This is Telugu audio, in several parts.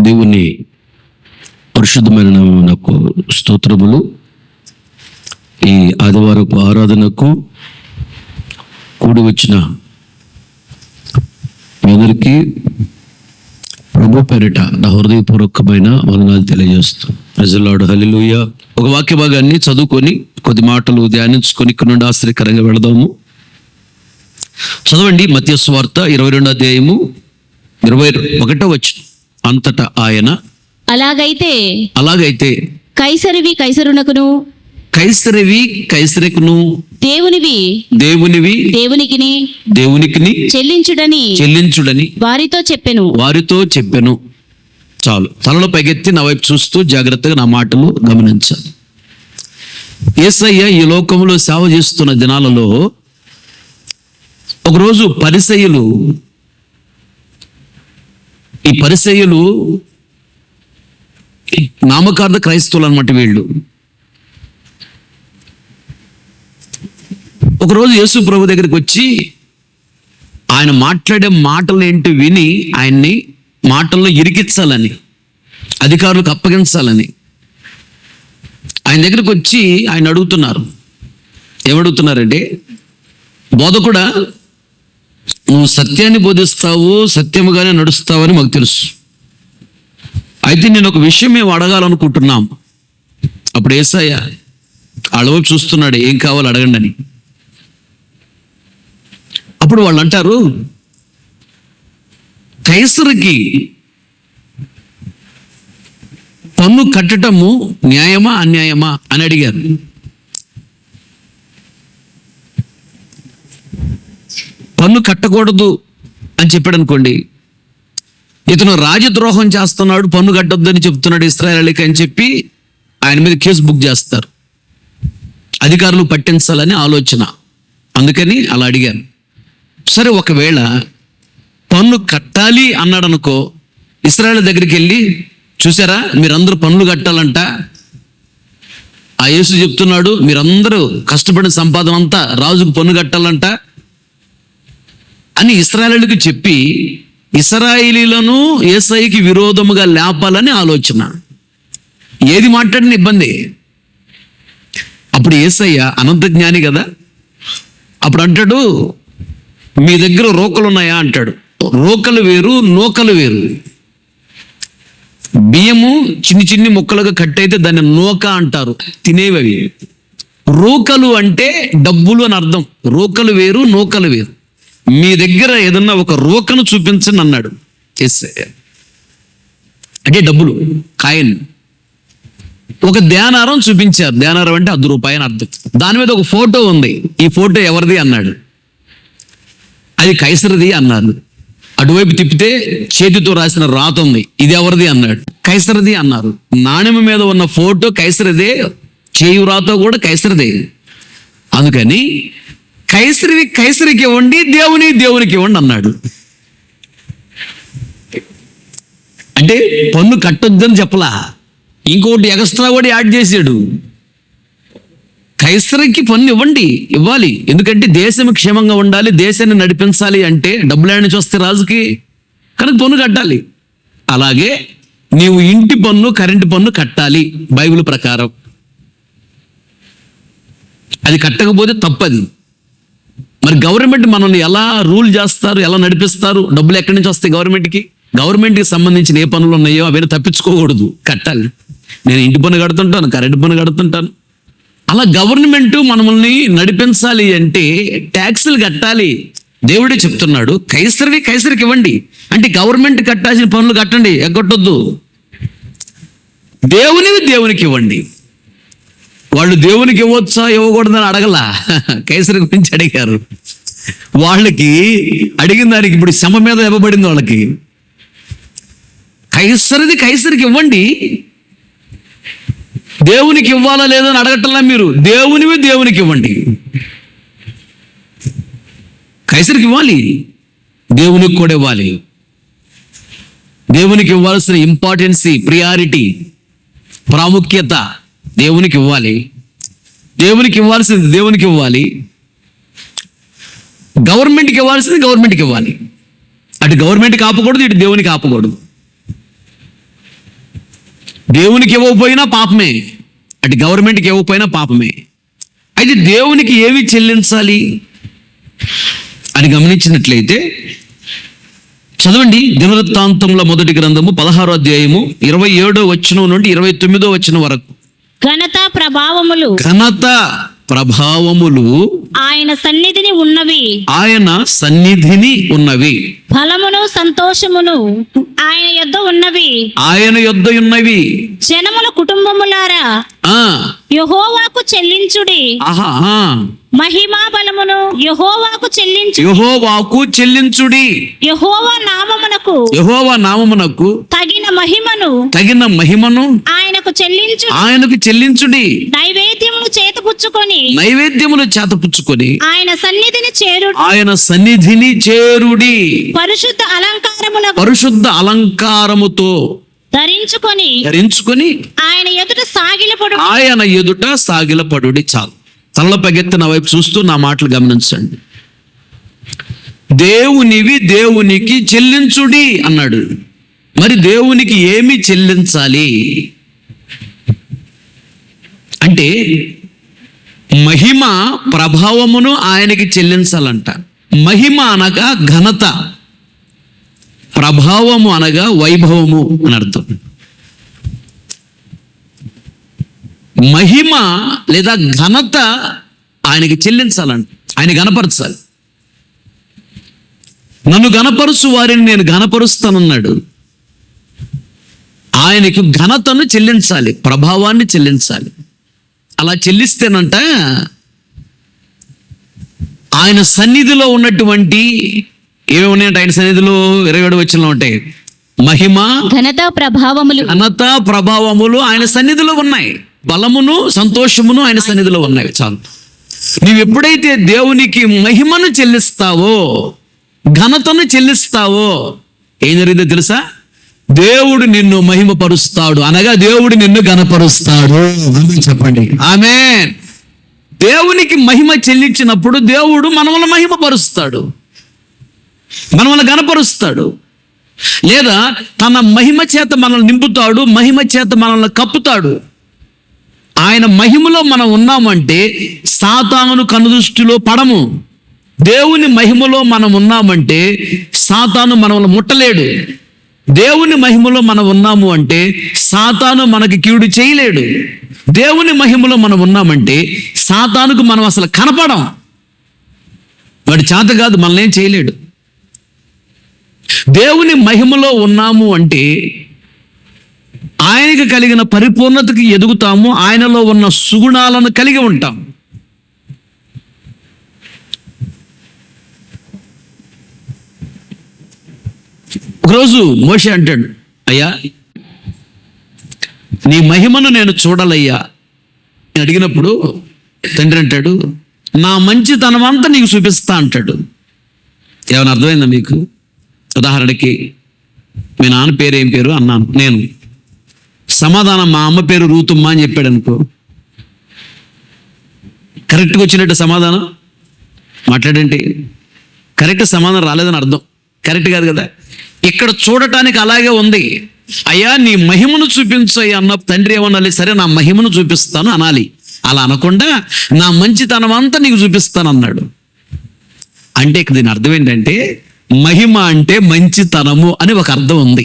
దేవుని పరిశుద్ధమైన నామమునకు స్తోత్రములు. ఈ ఆదివారపు ఆరాధనకు కూడి వచ్చిన మీ అందరికీ ప్రభు పేరిట నా హృదయపూర్వకమైన వందనాలు తెలియజేస్తాం. ప్రజలాడు హల్లెలూయా. ఒక వాక్య భాగాన్ని చదువుకొని కొద్ది మాటలు ధ్యానించుకొని ఇక్కడ నుండి ఆశ్చర్యకరంగా వెళదాము. చదవండి మత్తయి సువార్త 22వ అధ్యాయము 21వ వచనం. అంతటా ఆయన అలాగైతే కైసరివి కైసరునకును, కైసరివి కైసరుకును, దేవునివి దేవునికిని చెల్లించుడని వారితో చెప్పెను. చాలు. తలలో పైకెత్తి నా వైపు చూస్తూ జాగ్రత్తగా నా మాటలు గమనించాలి. యేసయ్య ఈ లోకంలో సేవ చేస్తున్న దినాలలో ఒకరోజు ఈ పరిసయ్యులు నామకార్థ క్రైస్తవులు అన్నమాట. వీళ్ళు ఒకరోజు యేసు ప్రభు దగ్గరికి వచ్చి ఆయన మాట్లాడే మాటలు ఏంటి విని ఆయన్ని మాటల్లో ఇరికించాలని, అధికారులకు అప్పగించాలని ఆయన దగ్గరికి వచ్చి ఆయన అడుగుతున్నారు. ఏమడుగుతున్నారంటే, బోధకుడా, నువ్వు సత్యాన్ని బోధిస్తావు, సత్యముగానే నడుస్తావని మాకు తెలుసు. అయితే నేను ఒక విషయం మేము అడగాలనుకుంటున్నాం. అప్పుడు యేసయ్య అడవ చూస్తున్నాడు, ఏం కావాలో అడగండి అని. అప్పుడు వాళ్ళు అంటారు, కైసరుకి పన్ను కట్టటము న్యాయమా అన్యాయమా అని అడిగారు. పన్ను కట్టకూడదు అని చెప్పాడు అనుకోండి, ఇతను రాజద్రోహం చేస్తున్నాడు, పన్ను కట్టొద్దని చెప్తున్నాడు ఇశ్రాయేలీకి అని చెప్పి ఆయన మీద కేసు బుక్ చేస్తారు. అధికారులు పట్టించాలని ఆలోచన, అందుకని అలా అడిగాను. సరే, ఒకవేళ పన్ను కట్టాలి అన్నాడు అనుకో, ఇశ్రాయేలు దగ్గరికి వెళ్ళి, చూసారా మీరందరూ పన్నులు కట్టాలంట, ఆ యేసు చెప్తున్నాడు మీరందరూ కష్టపడిన సంపాదన అంతా రాజుకు పన్ను కట్టాలంట అని ఇశ్రాయేలుకి చెప్పి ఇశ్రాయేలీలను యేసయ్యకి విరోధముగా లేపాలని ఆలోచన. ఏది మాట్లాడిన ఇబ్బంది. అప్పుడు యేసయ్య అనంత జ్ఞాని కదా, అప్పుడు అంటాడు, మీ దగ్గర రోకలు ఉన్నాయా అంటాడు. రోకలు వేరు, నూకలు వేరు. బియ్యము చిన్ని ముక్కలుగా కట్ అయితే దాన్ని నూక అంటారు, తినేవి అవి. రోకలు అంటే డబ్బులు అని అర్థం. రోకలు వేరు, నూకలు వేరు. మీ దగ్గర ఏదన్నా ఒక రోకను చూపించండి అన్నాడు యేసయ్య. అంటే డబ్బులు, కాయిన్. ఒక ధ్యానారం చూపించారు. ధ్యానారం అంటే ₹10 అని అర్థం. దాని మీద ఒక ఫోటో ఉంది. ఈ ఫోటో ఎవరిది అన్నాడు. అది కైసరిది అన్నారు. అటువైపు తిప్పితే చేతితో రాసిన రాత ఉంది. ఇది ఎవరిది అన్నాడు. కైసరిది అన్నారు. నాణెం మీద ఉన్న ఫోటో కైసరిదే, చేయు రాత కూడా కైసరిదే. అందుకని కైసరికి ఇవ్వండి, దేవునికి ఇవ్వండి అన్నాడు. అంటే పన్ను కట్టొద్దని చెప్పలా, ఇంకోటి ఎక్స్ట్రా కూడా యాడ్ చేశాడు. కైసరికి పన్ను ఇవ్వాలి. ఎందుకంటే దేశం క్షేమంగా ఉండాలి, దేశాన్ని నడిపించాలి. అంటే డబ్బులు ఏడ నుంచి వస్తే రాజుకి, కనుక పన్ను కట్టాలి. అలాగే నీవు ఇంటి పన్ను, కరెంటు పన్ను కట్టాలి బైబిల్ ప్రకారం. అది కట్టకపోతే తప్పది. మరి గవర్నమెంట్ మనల్ని ఎలా రూల్ చేస్తారు, ఎలా నడిపిస్తారు? డబ్బులు ఎక్కడి నుంచి వస్తాయి గవర్నమెంట్కి సంబంధించిన ఏ పనులు ఉన్నాయో అవన్నీ తప్పించుకోకూడదు, కట్టాలి. నేను ఇంటి పన్ను కడుతుంటాను, కరెంటు పన్ను కడుతుంటాను. అలా గవర్నమెంట్ మనల్ని నడిపించాలి అంటే ట్యాక్సులు కట్టాలి. దేవుడే చెప్తున్నాడు, కైసరికి ఇవ్వండి. అంటే గవర్నమెంట్ కట్టాల్సిన పనులు కట్టండి, ఎగ్గొట్టొద్దు. దేవునికి ఇవ్వండి. వాళ్ళు దేవునికి ఇవ్వచ్చా ఇవ్వకూడదని అడగలా, కైసరి గురించి అడిగారు. వాళ్ళకి అడిగిన దానికి ఇప్పుడు శమ మీద ఇవ్వబడింది. వాళ్ళకి కైసరికి ఇవ్వండి. దేవునికి ఇవ్వాలా లేదో అని అడగటంలా మీరు. దేవునికి ఇవ్వండి. కైసరికి ఇవ్వాలి, దేవునికి కూడా ఇవ్వాలి. దేవునికి ఇవ్వాల్సిన ఇంపార్టెన్సీ, ప్రియారిటీ, ప్రాముఖ్యత దేవునికి ఇవ్వాలి. దేవునికి ఇవ్వాల్సింది దేవునికి ఇవ్వాలి. గవర్నమెంట్కి ఇవ్వాల్సింది గవర్నమెంట్కి ఇవ్వాలి. అటు గవర్నమెంట్కి ఆపకూడదు, ఇటు దేవునికి ఆపకూడదు. దేవునికి ఇవ్వకపోయినా పాపమే, అటు గవర్నమెంట్కి ఇవ్వకపోయినా పాపమే. అయితే దేవునికి ఏమి చెల్లించాలి అని గమనించినట్లయితే చదవండి దినవృత్తాంతముల మొదటి గ్రంథము 16వ అధ్యాయము 27వ వచనం నుండి 29వ వచనం వరకు. ఘనత ప్రభావములు ఘనత ప్రభావములు ఆయన సన్నిధిని ఉన్నవి, ఆయన సన్నిధిని ఉన్నవి, ఫలమును సంతోషమును ఆయన యొద్ద ఉన్నవి. ఆయన యొద్ద ఉన్నవి. జనముల కుటుంబములారా ఆ యెహోవాకు చెల్లించుడి, ఆహా ఆ. మహిమా బలమును యెహోవాకు చెల్లించు. యెహోవాకు చెల్లించుడి, యెహోవా నామమునకు యెహోవా నామమునకు తగిన మహిమను తగిన మహిమను ఆయనకు చెల్లించు. ఆయనకు చెల్లించుడి, నైవేద్యమును చేతపుచ్చుకొని నైవేద్యములు చేతపుచ్చుకొని ఆయన సన్నిధిని చేరుడి. ఆయన సన్నిధిని చేరుడి, పరిశుద్ధ అలంకారములకు పరిశుద్ధ అలంకారముతో ధరించుకొని ధరించుకొని ఆయన ఎదుట సాగిలపడు. ఆయన ఎదుట సాగిలపడుడి. చాలు. తలపగెత్తి నా వైపు చూస్తూ నా మాటలు గమనించండి. దేవునివి దేవునికి చెల్లించుడి అన్నాడు. మరి దేవునికి ఏమి చెల్లించాలి అంటే మహిమ ప్రభావమును ఆయనకి చెల్లించాలంట. మహిమ అనగా ఘనత, ప్రభావము అనగా వైభవము అని అర్థం. మహిమ లేదా ఘనత ఆయనకి చెల్లించాలంట, ఆయన గణపరచాలి. నన్ను గణపరుచు వారిని నేను గణపరుస్తానన్నాడు. ఆయనకు ఘనతను చెల్లించాలి, ప్రభావాన్ని చెల్లించాలి. అలా చెల్లిస్తేనంట ఆయన సన్నిధిలో ఉన్నటువంటి ఏమేమి ఉన్నాయంటే ఆయన సన్నిధిలో 27 వచనంలో ఉంటాయి. మహిమ, ఘనత ప్రభావములు ఘనత ప్రభావములు ఆయన సన్నిధిలో ఉన్నాయి. బలమును సంతోషమును ఆయన సన్నిధిలో ఉన్నాయి. చాలు. నీవు ఎప్పుడైతే దేవునికి మహిమను చెల్లిస్తావో, ఘనతను చెల్లిస్తావో ఏం జరిగిందో తెలుసా? దేవుడు నిన్ను మహిమపరుస్తాడు, అనగా దేవుడు నిన్ను గణపరుస్తాడు. చెప్పండి ఆమేన్. దేవునికి మహిమ చెల్లించినప్పుడు దేవుడు మనల్ని మహిమపరుస్తాడు, మనల్ని గణపరుస్తాడు. లేదా తన మహిమ చేత మనల్ని నింపుతాడు, మహిమ చేత మనల్ని కప్పుతాడు. ఆయన మహిమలో మనం ఉన్నామంటే సాతాను కనుదృష్టిలో పడము. దేవుని మహిమలో మనం ఉన్నామంటే సాతాను మనల్ని ముట్టలేడు. దేవుని మహిమలో మనం ఉన్నాము అంటే సాతాను మనకి కీడు చేయలేడు. దేవుని మహిమలో మనం ఉన్నామంటే సాతానుకు మనం అసలు కనపడం. వాడి చేత కాదు, మనల్ని ఏం చేయలేడు. దేవుని మహిమలో ఉన్నాము అంటే ఆయనకి కలిగిన పరిపూర్ణతకి ఎదుగుతాము, ఆయనలో ఉన్న సుగుణాలను కలిగి ఉంటాం. ఒకరోజు మోషే అంటాడు, అయ్యా నీ మహిమను నేను చూడాలయ్యా అని అడిగినప్పుడు తండ్రి అంటాడు, నా మంచితనం అంతా నీకు చూపిస్తా అంటాడు. ఏమైనా అర్థమైందా మీకు? ఉదాహరణకి మీ నాన్న పేరు ఏం పేరు అన్నాను నేను, సమాధానం మా అమ్మ పేరు రూతుమ్మ అని చెప్పాడు అనుకో, కరెక్ట్గా వచ్చినట్టు సమాధానం మాట్లాడండి. కరెక్ట్ సమాధానం రాలేదని అర్థం, కరెక్ట్ కాదు కదా. ఇక్కడ చూడటానికి అలాగే ఉంది. అయ్యా నీ మహిమను చూపించయ్యా అన్న తండ్రి ఏమనాలి? సరే నా మహిమను చూపిస్తాను అనాలి. అలా అనకుండా నా మంచితనం అంతా నీకు చూపిస్తాను అన్నాడు. అంటే ఇక్కడ దీని అర్థం ఏంటంటే మహిమ అంటే మంచితనము అని ఒక అర్థం ఉంది.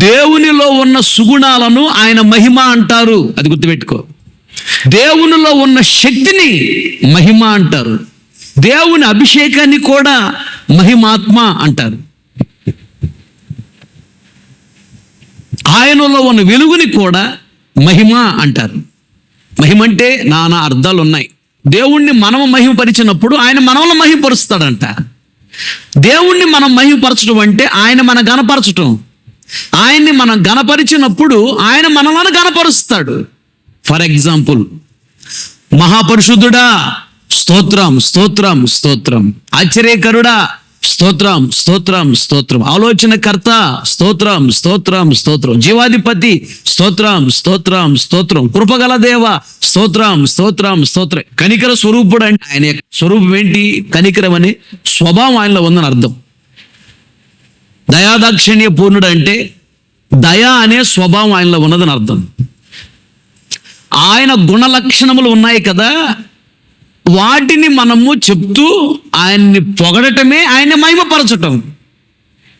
దేవునిలో ఉన్న సుగుణాలను ఆయన మహిమ అంటారు, అది గుర్తుపెట్టుకో. దేవునిలో ఉన్న శక్తిని మహిమ అంటారు. దేవుని అభిషేకాన్ని కూడా మహిమాత్మ అంటారు. ఆయనలో ఉన్న వెలుగుని కూడా మహిమ అంటారు. మహిమ అంటే నానా అర్థాలు ఉన్నాయి. దేవుణ్ణి మనము మహిమపరిచినప్పుడు ఆయన మనల్ని మహిమపరుస్తాడంట. దేవుణ్ణి మనం మహిమపరచడం అంటే ఆయన మన గణపరచటం. ఆయన్ని మనం గణపరిచినప్పుడు ఆయన మనల్ని గణపరుస్తాడు. ఫర్ ఎగ్జాంపుల్, మహాపరిశుద్ధుడా స్తోత్రం స్తోత్రం స్తోత్రం, ఆశ్చర్యకరుడా స్తోత్రం స్తోత్రం స్తోత్రం, ఆలోచనకర్త స్తోత్రం స్తోత్రం స్తోత్రం, జీవాధిపతి స్తోత్రం స్తోత్రం స్తోత్రం, కృపగల దేవ స్తోత్రం స్తోత్రం స్తోత్రం. కనికర స్వరూపుడు అంటే ఆయన స్వరూపం ఏంటి? కనికరం అనే స్వభావం ఆయనలో ఉందని అర్థం. దయాదాక్షిణ్య పూర్ణుడు అంటే దయ అనే స్వభావం ఆయనలో ఉన్నదని అర్థం. ఆయన గుణ లక్షణములు ఉన్నాయి కదా, వాటిని మనము చెప్తూ ఆయన్ని పొగడటమే ఆయన మహిమపరచటం.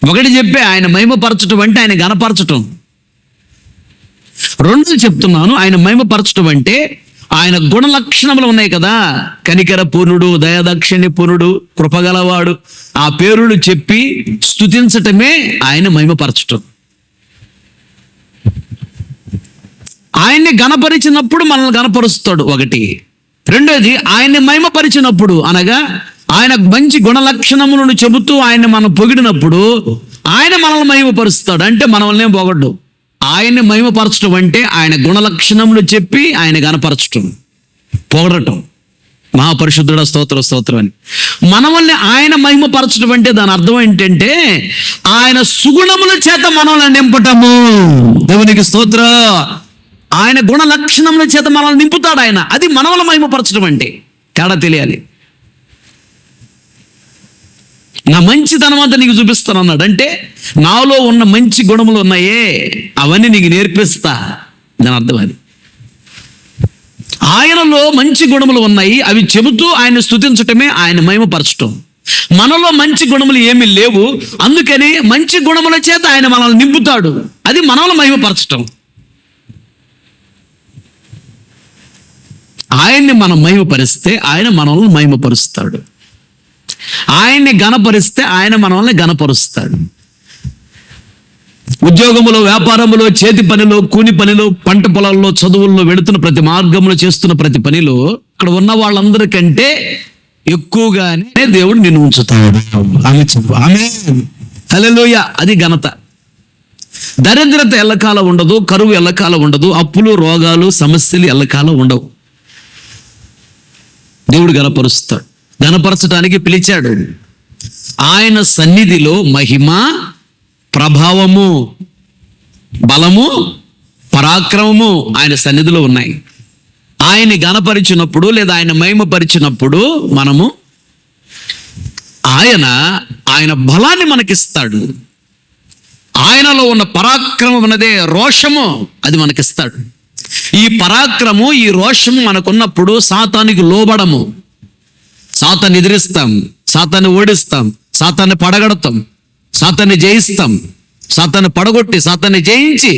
ఒకటి చెప్పే ఆయన మహిమపరచటం అంటే ఆయన గణపరచటం. రెండు చెప్తున్నాను, ఆయన మహిమపరచటం అంటే ఆయన గుణ లక్షణములు ఉన్నాయి కదా, కనికర పూర్ణుడు, దయాదాక్షిణ్య పూర్ణుడు, కృపగలవాడు, ఆ పేరులు చెప్పి స్తుతించటమే ఆయన మహిమపరచటం. ఆయన్ని గణపరిచినప్పుడు మనల్ని గణపరుస్తాడు ఒకటి. రెండోది, ఆయన్ని మహిమపరిచినప్పుడు అనగా ఆయన మంచి గుణ లక్షణములను చెబుతూ ఆయన్ని మనం పొగిడినప్పుడు ఆయన మనల్ని మహిమపరుస్తాడు. అంటే మనల్ని పొగడ్డు. ఆయన్ని మహిమపరచడం అంటే ఆయన గుణ లక్షణములు చెప్పి ఆయన గణపరచటం, పొగడటం. మహాపరిశుద్ధుడ స్తోత్రం అని మనల్ని ఆయన మహిమపరచడం అంటే దాని అర్థం ఏంటంటే ఆయన సుగుణముల చేత మనల్ని నింపటము. దేవునికి స్తోత్రం. ఆయన గుణ లక్షణముల చేత మనల్ని నింపుతాడు ఆయన. అది మనల్ని మహిమపరచడం అంటే. తేడా తెలియాలి. నా మంచితనం అంతా నీకు చూపిస్తాను అన్నాడు. అంటే నాలో ఉన్న మంచి గుణములు ఉన్నాయే అవన్నీ నీకు నేర్పిస్తా, దాని అర్థం అది. ఆయనలో మంచి గుణములు ఉన్నాయి, అవి చెబుతూ ఆయన స్తుతించటమే ఆయన మహిమపరచటం. మనలో మంచి గుణములు ఏమీ లేవు, అందుకని మంచి గుణముల చేత ఆయన మనల్ని నింపుతాడు. అది మనల్ని మహిమపరచటం. ఆయన్ని మనం మహిమపరిస్తే ఆయన మనల్ని మహిమపరుస్తాడు. ఆయన్ని గణపరిస్తే ఆయన మనల్ని గణపరుస్తాడు. ఉద్యోగములో, వ్యాపారములో, చేతి పనిలో, కూని పనిలో, పంట పొలాల్లో, చదువుల్లో, వెళుతున్న ప్రతి మార్గంలో, చేస్తున్న ప్రతి పనిలో ఇక్కడ ఉన్న వాళ్ళందరికంటే ఎక్కువగానే దేవుడు నిన్ను ఉంచుతాడు. ఆమేన్. హల్లెలూయా. అది ఘనత. దరిద్రత ఎల్లకాలం ఉండదు, కరువు ఎల్లకాలం ఉండదు, అప్పులు, రోగాలు, సమస్యలు ఎల్లకాలం ఉండవు. దేవుడు గణపరుస్తాడు. గణపరచడానికి పిలిచాడు. ఆయన సన్నిధిలో మహిమ, ప్రభావము, బలము, పరాక్రమము ఆయన సన్నిధిలో ఉన్నాయి. ఆయన్ని గణపరిచినప్పుడు లేదా ఆయన మహిమపరిచినప్పుడు మనము ఆయన బలాన్ని మనకిస్తాడు. ఆయనలో ఉన్న పరాక్రమం అన్నదే రోషము, అది మనకిస్తాడు. ఈ పరాక్రమము, ఈ రోషము మనకున్నప్పుడు సాతానికి లోబడము. సాతాన్ని ఎదిరిస్తాం, సాతాన్ని ఓడిస్తాం, సాతాన్ని పడగడతాం, సాతాన్ని జయిస్తాం. సాతాన్ని పడగొట్టి, సాతాన్ని జయించి,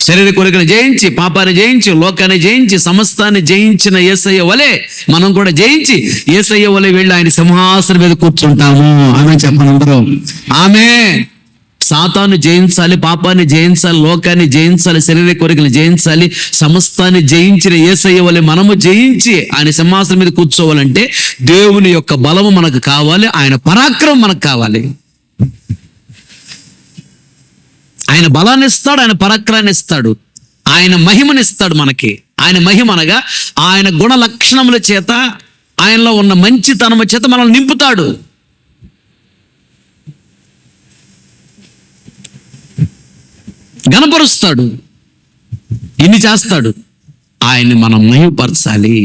శరీర కోరికను జయించి, పాపాన్ని జయించి, లోకాన్ని జయించి, సమస్తాన్ని జయించిన యేసయ్య వలె మనం కూడా జయించి యేసయ్య వలె వెళ్ళి ఆయన సింహాసనం మీద కూర్చుంటాము. ఆమె చెప్పండి అందరం. ఆమె సాతాను జయించాలి, పాపాన్ని జయించాలి, లోకాన్ని జయించాలి, శరీర కోరికలు జయించాలి, సమస్తాన్ని జయించిన యేసయ్య వలె మనము జయించి ఆయన సింహాసనం మీద కూర్చోవాలంటే దేవుని యొక్క బలము మనకు కావాలి, ఆయన పరాక్రమం మనకు కావాలి. ఆయన బలాన్ని ఇస్తాడు, ఆయన పరాక్రమాన్ని ఇస్తాడు, ఆయన మహిమనిస్తాడు మనకి. ఆయన మహిమ అనగా ఆయన గుణ లక్షణముల చేత, ఆయనలో ఉన్న మంచితనము చేత మనల్ని నింపుతాడు. గణపరుస్తాడు, ఇన్ని చేస్తాడు. ఆయన్ని మనం మహిమపరచాలి,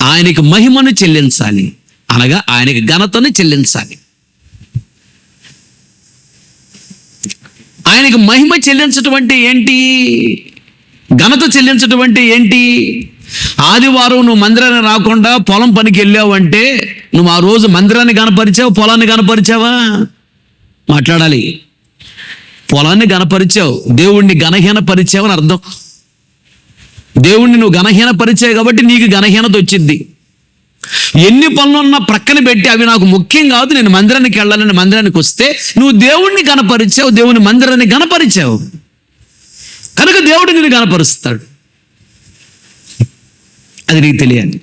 ఆయనకి మహిమను చెల్లించాలి, అనగా ఆయనకి ఘనతను చెల్లించాలి. ఆయనకి మహిమ చెల్లించటం అంటే ఏంటి? ఘనత చెల్లించటం అంటే ఏంటి? ఆదివారం నువ్వు మందిరాన్ని రాకుండా పొలం పనికి వెళ్ళావు అంటే నువ్వు ఆ రోజు మందిరాన్ని గణపరిచావు, పొలాన్ని గణపరిచావా? మాట్లాడాలి. పొలాన్ని గణపరిచావు, దేవుణ్ణి గణహీన పరిచావు అని అర్థం. దేవుణ్ణి నువ్వు గణహీన పరిచావు కాబట్టి నీకు గణహీనత వచ్చింది. ఎన్ని పనులున్నా ప్రక్కన పెట్టి అవి నాకు ముఖ్యం కాదు, నేను మందిరానికి వెళ్ళాలని మందిరానికి వస్తే నువ్వు దేవుణ్ణి గణపరిచావు, దేవుని మందిరాన్ని గణపరిచావు కనుక దేవుడు నిన్ను గణపరుస్తాడు. అది నీకు తెలియాలి.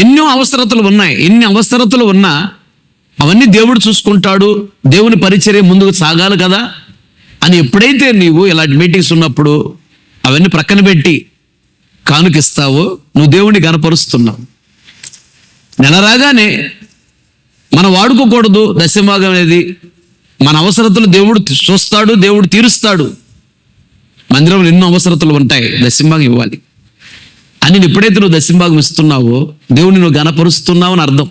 ఎన్నో అవసరతలు ఉన్నాయి, ఎన్ని అవసరతలు ఉన్నా అవన్నీ దేవుడు చూసుకుంటాడు. దేవుని పరిచర్య ముందుకు సాగాలి కదా అని ఎప్పుడైతే నీవు ఇలాంటి మీటింగ్స్ ఉన్నప్పుడు అవన్నీ ప్రక్కన పెట్టి కానుకిస్తావో నువ్వు దేవుణ్ణి గణపరుస్తున్నావు. నెల రాగానే మనం వాడుకోకూడదు దశమభాగం అనేది. మన అవసరతలు దేవుడు చూస్తాడు, దేవుడు తీరుస్తాడు. మందిరంలో ఎన్నో అవసరతలు ఉంటాయి, దశమభాగం ఇవ్వాలి అని ఎప్పుడైతే నువ్వు దశమభాగం ఇస్తున్నావో దేవుని నువ్వు గణపరుస్తున్నావు అని అర్థం.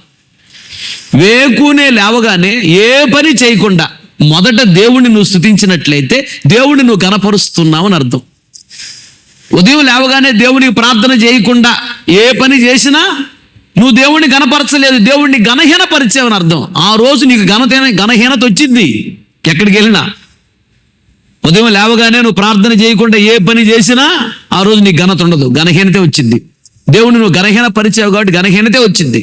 వేకునే లేవగానే ఏ పని చేయకుండా మొదట దేవుణ్ణి నువ్వు స్తుతించినట్లయితే దేవుణ్ణి నువ్వు గణపరుస్తున్నావు అని అర్థం. ఉదయం లేవగానే దేవునికి ప్రార్థన చేయకుండా ఏ పని చేసినా నువ్వు దేవుణ్ణి గణపరచలేదు, దేవుణ్ణి గణహీనపరిచావని అర్థం. ఆ రోజు నీకు గణహీనత వచ్చింది. ఎక్కడికి వెళ్ళినా ఉదయం లేవగానే నువ్వు ప్రార్థన చేయకుండా ఏ పని చేసినా ఆ రోజు నీకు ఘనత ఉండదు, గణహీనతే వచ్చింది. దేవుణ్ణి నువ్వు గణహీన పరిచావు కాబట్టి గణహీనతే వచ్చింది.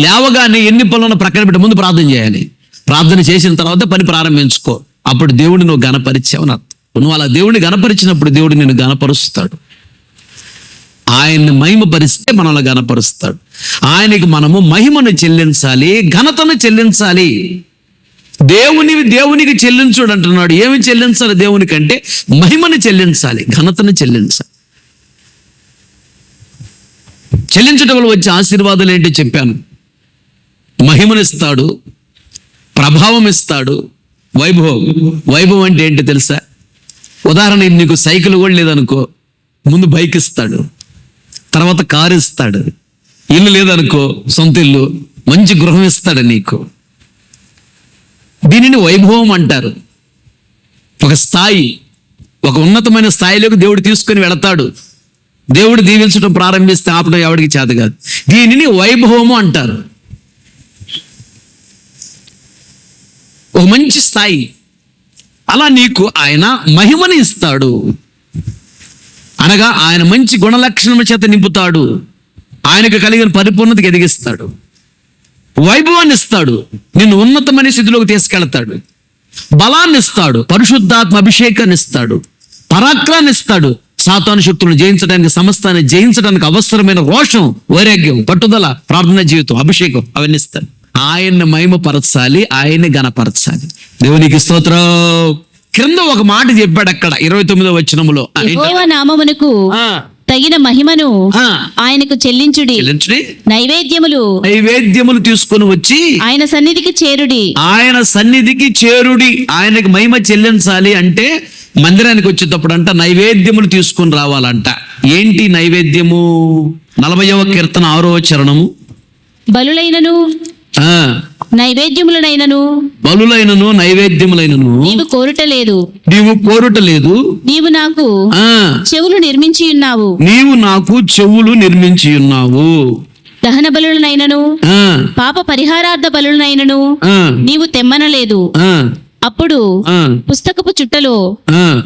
లేవగానే ఎన్ని పనులను ప్రక్కన పెట్టి ముందు ప్రార్థన చేయాలి. ప్రార్థన చేసిన తర్వాత పని ప్రారంభించుకో. అప్పుడు దేవుడిని నువ్వు గణపరిచావు అని అర్థం. నువ్వు అలా దేవుడిని గణపరిచినప్పుడు దేవుడు నిన్ను గణపరుస్తాడు. ఆయన్ని మహిమపరిస్తే మనల్ని గణపరుస్తాడు. ఆయనకి మనము మహిమను చెల్లించాలి, ఘనతను చెల్లించాలి. దేవునికి చెల్లించుడు అంటున్నాడు. ఏమి చెల్లించాలి దేవునికి అంటే మహిమను చెల్లించాలి, ఘనతను చెల్లించాలి. చెల్లించడం వల్ల వచ్చే ఆశీర్వాదాలు ఏంటి చెప్పాను. మహిమనిస్తాడు, ప్రభావం ఇస్తాడు, వైభవం అంటే ఏంటి తెలుసా? ఉదాహరణ, నీకు సైకిల్ కూడా లేదనుకో, ముందు బైక్ ఇస్తాడు, తర్వాత కారు ఇస్తాడు. ఇల్లు లేదనుకో, సొంత ఇల్లు, మంచి గృహం ఇస్తాడు నీకు. దీనిని వైభవం అంటారు. ఒక స్థాయి, ఒక ఉన్నతమైన స్థాయిలోకి దేవుడు తీసుకొని వెళతాడు. దేవుడు దీవించడం ప్రారంభిస్తే ఆపడం ఎవడికి చేత కాదు. దీనిని వైభవము అంటారు. ఒక మంచి స్థాయి. అలా నీకు ఆయన మహిమని ఇస్తాడు, అనగా ఆయన మంచి గుణలక్షణముల చేత నింపుతాడు. ఆయనకు కలిగిన పరిపూర్ణతకి ఎదిగిస్తాడు. వైభవాన్ని ఇస్తాడు, నిన్ను ఉన్నతమైన స్థితిలోకి తీసుకెళ్తాడు. బలాన్ని ఇస్తాడు, పరిశుద్ధాత్మ అభిషేకాన్ని ఇస్తాడు, పరాక్రాన్ని ఇస్తాడు, సాతాను శక్తులను జయించడానికి, సమస్తాన్ని జయించడానికి అవసరమైన రోషం, వైరాగ్యం, పట్టుదల, ప్రార్థన జీవితం, అభిషేకం అవన్నీ ఇస్తాడు. ఆయన్ని మహిమపరచాలి, ఆయన్ని గణపరచాలి. దేవునికి స్తోత్రం. క్రింద ఒక మాట చెప్పాడు అక్కడ 29వ వచనములో, యెహోవా నామమునకు తగిన మహిమను ఆయనకు చెల్లించుడి, నైవేద్యములు తీసుకొని వచ్చి ఆయన సన్నిధికి చేరుడి. ఆయన సన్నిధికి చేరుడి. ఆయనకు మహిమ చెల్లించాలి అంటే మందిరానికి వచ్చేటప్పుడు అంట నైవేద్యములు తీసుకొని రావాలంట. ఏంటి నైవేద్యము? 40వ కీర్తన 6వ చరణము. బలులైనను నైవేద్యములనైనను నైవేద్యములైనను నీవు కోరుటలేదు, నీవు నాకు చెవులు నిర్మించి ఉన్నావు. దహన బలులనైనను పాప పరిహారార్థ బలులనైనను నీవు తెమ్మనలేదు. అప్పుడు పుస్తకపు చుట్టలో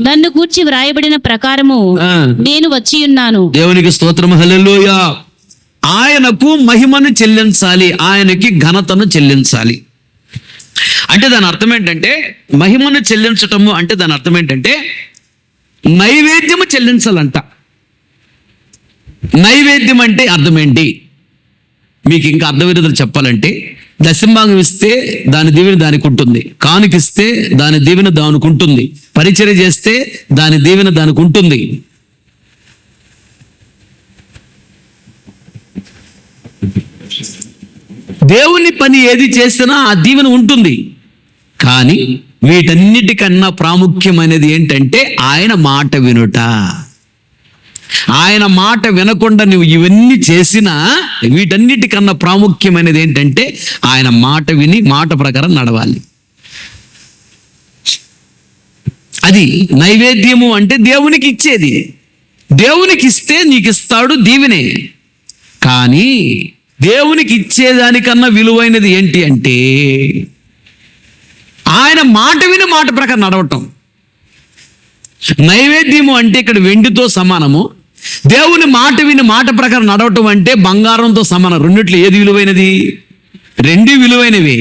నన్ను గూర్చి వ్రాయబడిన ప్రకారము నేను వచ్చి ఉన్నాను. దేవునికి స్తోత్రం. హల్లెలూయా. ఆయనకు మహిమను చెల్లించాలి, ఆయనకి ఘనతను చెల్లించాలి. అంటే దాని అర్థం ఏంటంటే, మహిమను చెల్లించటము అంటే దాని అర్థం ఏంటంటే నైవేద్యము చెల్లించాలంట. నైవేద్యం అంటే అర్థం ఏంటి? మీకు ఇంకా అర్థమైనది చెప్పాలంటే, దశంభాగం ఇస్తే దాని దీవెన దానికి ఉంటుంది, కానుకిస్తే దాని దీవెన దానికి ఉంటుంది, పరిచర్య చేస్తే దాని దీవెన దానికి ఉంటుంది. దేవుని పని ఏది చేసినా ఆ దీవెన ఉంటుంది. కానీ వీటన్నిటికన్నా ప్రాముఖ్యమైనది ఏంటంటే ఆయన మాట వినుట. ఆయన మాట వినకుండా నువ్వు ఇవన్నీ చేసినా వీటన్నిటికన్నా ప్రాముఖ్యమైనది ఏంటంటే ఆయన మాట విని మాట ప్రకారం నడవాలి. అది నైవేద్యము అంటే దేవునికి ఇచ్చేది. దేవునికి ఇస్తే నీకు ఇస్తాడు దీవెనే. కానీ దేవునికి ఇచ్చేదానికన్నా విలువైనది ఏంటి అంటే ఆయన మాట విని మాట ప్రకారం నడవటం. నైవేద్యము అంటే ఇక్కడ వెండితో సమానము, దేవుని మాట విని మాట ప్రకారం నడవటం అంటే బంగారంతో సమానం. రెండిట్లో ఏది విలువైనది? రెండు విలువైనవి.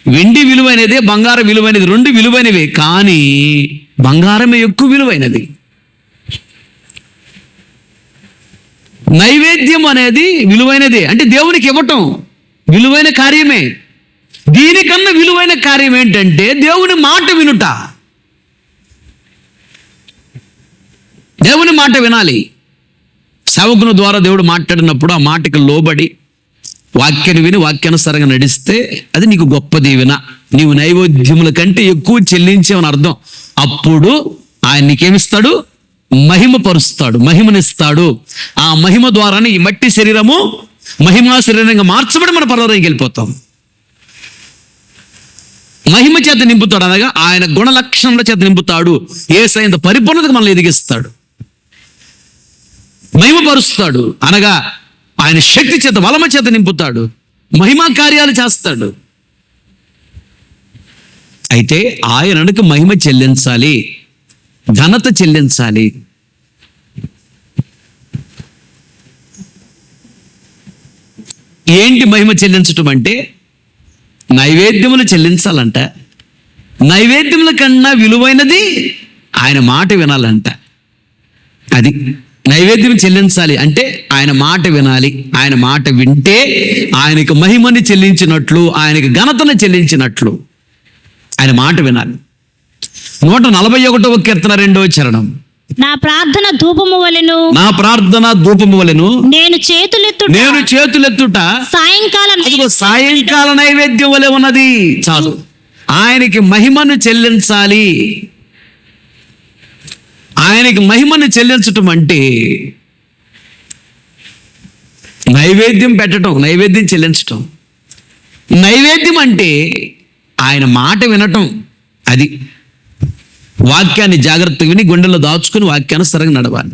వెండి విలువైనదే, బంగారం విలువైనది. రెండు విలువైనవే, కానీ బంగారమే ఎక్కువ విలువైనది. నైవేద్యం అనేది విలువైనదే, అంటే దేవునికి ఇవ్వటం విలువైన కార్యమే. దీనికన్నా విలువైన కార్యం ఏంటంటే దేవుని మాట వినుట. దేవుని మాట వినాలి. సేవకుని ద్వారా దేవుడు మాట్లాడినప్పుడు ఆ మాటకి లోబడి వాక్యాన్ని విని వాక్యానుసారంగా నడిస్తే అది నీకు గొప్ప దీవెన. నీవు నైవేద్యముల కంటే ఎక్కువ చెల్లించావని అర్థం. అప్పుడు ఆయన నీకేమిస్తాడు? మహిమ పరుస్తాడు, మహిమనిస్తాడు. ఆ మహిమ ద్వారానే ఈ మట్టి శరీరము మహిమా శరీరంగా మార్చబడి మన పరలోకానికి వెళ్ళిపోతాం. మహిమ చేత నింపుతాడు అనగా ఆయన గుణ లక్షణముల చేత నింపుతాడు. యేసయ్య పరిపూర్ణతకు మనల్ని ఎదిగిస్తాడు, మహిమపరుస్తాడు అనగా ఆయన శక్తి చేత బలమ చేత నింపుతాడు, మహిమా కార్యాలు చేస్తాడు. అయితే ఆయనకు మహిమ చెల్లించాలి, ఘనత చెల్లించాలి. ఏంటి మహిమ చెల్లించటం అంటే? నైవేద్యములు చెల్లించాలంట. నైవేద్యముల కన్నా విలువైనది ఆయన మాట వినాలంట. అది నైవేద్యం చెల్లించాలి అంటే ఆయన మాట వినాలి. ఆయన మాట వింటే ఆయనకు మహిమని చెల్లించినట్లు, ఆయనకు ఘనతను చెల్లించినట్లు. ఆయన మాట వినాలి. 141వ కీర్తన 2వ చరణం. నా ప్రార్థన ధూపము వలెను, నా ప్రార్థన ధూపము వలెను, నేను చేతులెత్తుట సాయంకాల నైవేద్యం వలె ఉన్నది. చాలు, ఆయనకి మహిమను చెల్లించాలి. ఆయనకి మహిమను చెల్లించటం అంటే నైవేద్యం పెట్టడం, నైవేద్యం చెల్లించటం. నైవేద్యం అంటే ఆయన మాట వినటం. అది వాక్యాన్ని జాగ్రత్తగా విని గుండెల్లో దాచుకుని వాక్యానుసారంగా నడవాలి.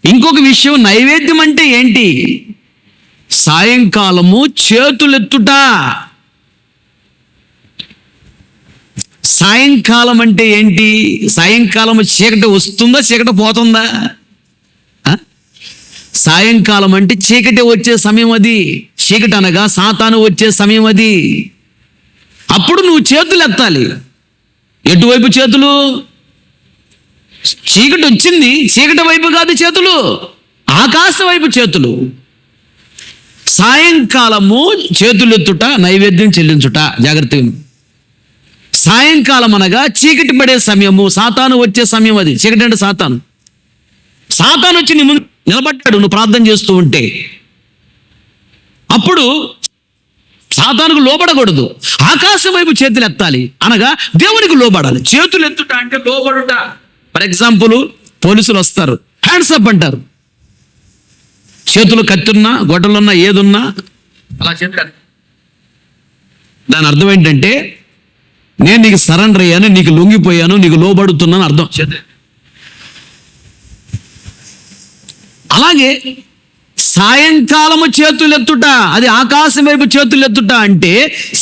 ఇంకొక విషయం, నైవేద్యం అంటే ఏంటి? సాయంకాలము చేతులెత్తుట. సాయంకాలం అంటే ఏంటి? సాయంకాలం చీకటి వస్తుందా, చీకటి పోతుందా? సాయంకాలం అంటే చీకటి వచ్చే సమయం. అది చీకటి అనగా సాతాను వచ్చే సమయం. అది అప్పుడు నువ్వు చేతులు ఎత్తాలి. ఎటువైపు చేతులు? చీకటి వచ్చింది, చీకటి వైపు కాదు చేతులు, ఆకాశం వైపు చేతులు. సాయంకాలము చేతులెత్తుట, నైవేద్యం చెల్లించుట. జాగ్రత్తగా, సాయంకాలం అనగా చీకటి పడే సమయము, సాతాను వచ్చే సమయం. అది చీకటి అంటే సాతాను. సాతాను వచ్చి నీ ముందు నిలబడ్డాడు నువ్వు ప్రార్థన చేస్తూ ఉంటే. అప్పుడు సాతానుకు లోబడకూడదు, ఆకాశం వైపు చేతులు ఎత్తాలి అనగా దేవునికి లోబడాలి. చేతులు ఎత్తుట అంటే లోబడుట. ఫర్ ఎగ్జాంపుల్, పోలీసులు వస్తారు, హ్యాండ్స్ అప్ అంటారు. చేతులు కత్తున్నా, గొడ్డలున్నా, ఏదున్నా అలా చేస్తారు. దాని అర్థం ఏంటంటే నేను నీకు సరెండర్ అయ్యాను, నీకు లొంగిపోయాను, నీకు లోబడుతున్నాను అర్థం. అలాగే సాయంకాలము చేతులెత్తుట, అది ఆకాశం వైపు చేతులెత్తుట అంటే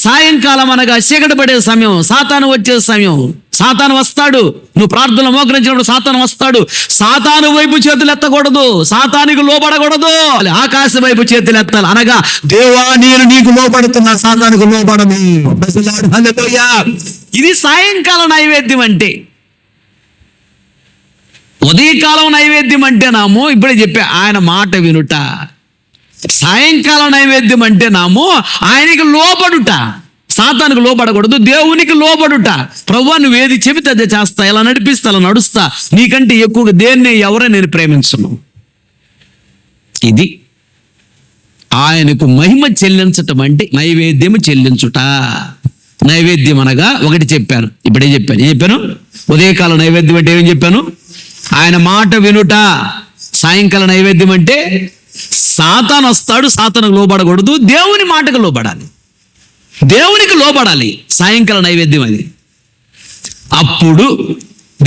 సాయంకాలం అనగా చీకటి పడే సమయం, సాతాను వచ్చే సమయం. సాతాను వస్తాడు, నువ్వు ప్రార్థనలో మోకరించినప్పుడు సాతాను వస్తాడు. సాతాను వైపు చేతులు ఎత్తకూడదు, సాతానికి లోబడకూడదు, ఆకాశం వైపు చేతులు ఎత్తాలి అనగా దేవా నేను నీకు లోబడుతున్నా, సాతానికి లోబడను. హల్లెలూయా. ఇది సాయంకాల నైవేద్యం అంటే. ఉదయకాలం నైవేద్యం అంటే నాము ఇప్పుడే చెప్పా, ఆయన మాట వినుట. సాయంకాలం నైవేద్యం అంటే నాము ఆయనకి లోబడుట. సాతానికి లోబడకూడదు, దేవునికి లోబడుట. ప్రభువా నువ్వు ఏది చెబితే అదే చేస్తా, ఇలా నడిపిస్తా, అలా నడుస్తా, నీకంటే ఎక్కువగా దేన్ని ఎవరో నేను ప్రేమించను. ఇది ఆయనకు మహిమ చెల్లించటం అంటే నైవేద్యం చెల్లించుట. నైవేద్యం అనగా ఒకటి చెప్పాను, ఇప్పుడే చెప్పాను. ఉదయకాల నైవేద్యం అంటే ఏమని చెప్పాను? ఆయన మాట వినుట. సాయంకాల నైవేద్యం అంటే సాతాను వస్తాడు, సాతానుకు లోబడకూడదు, దేవుని మాటకు లోబడాలి, దేవునికి లోబడాలి. సాయంకాల నైవేద్యం అది. అప్పుడు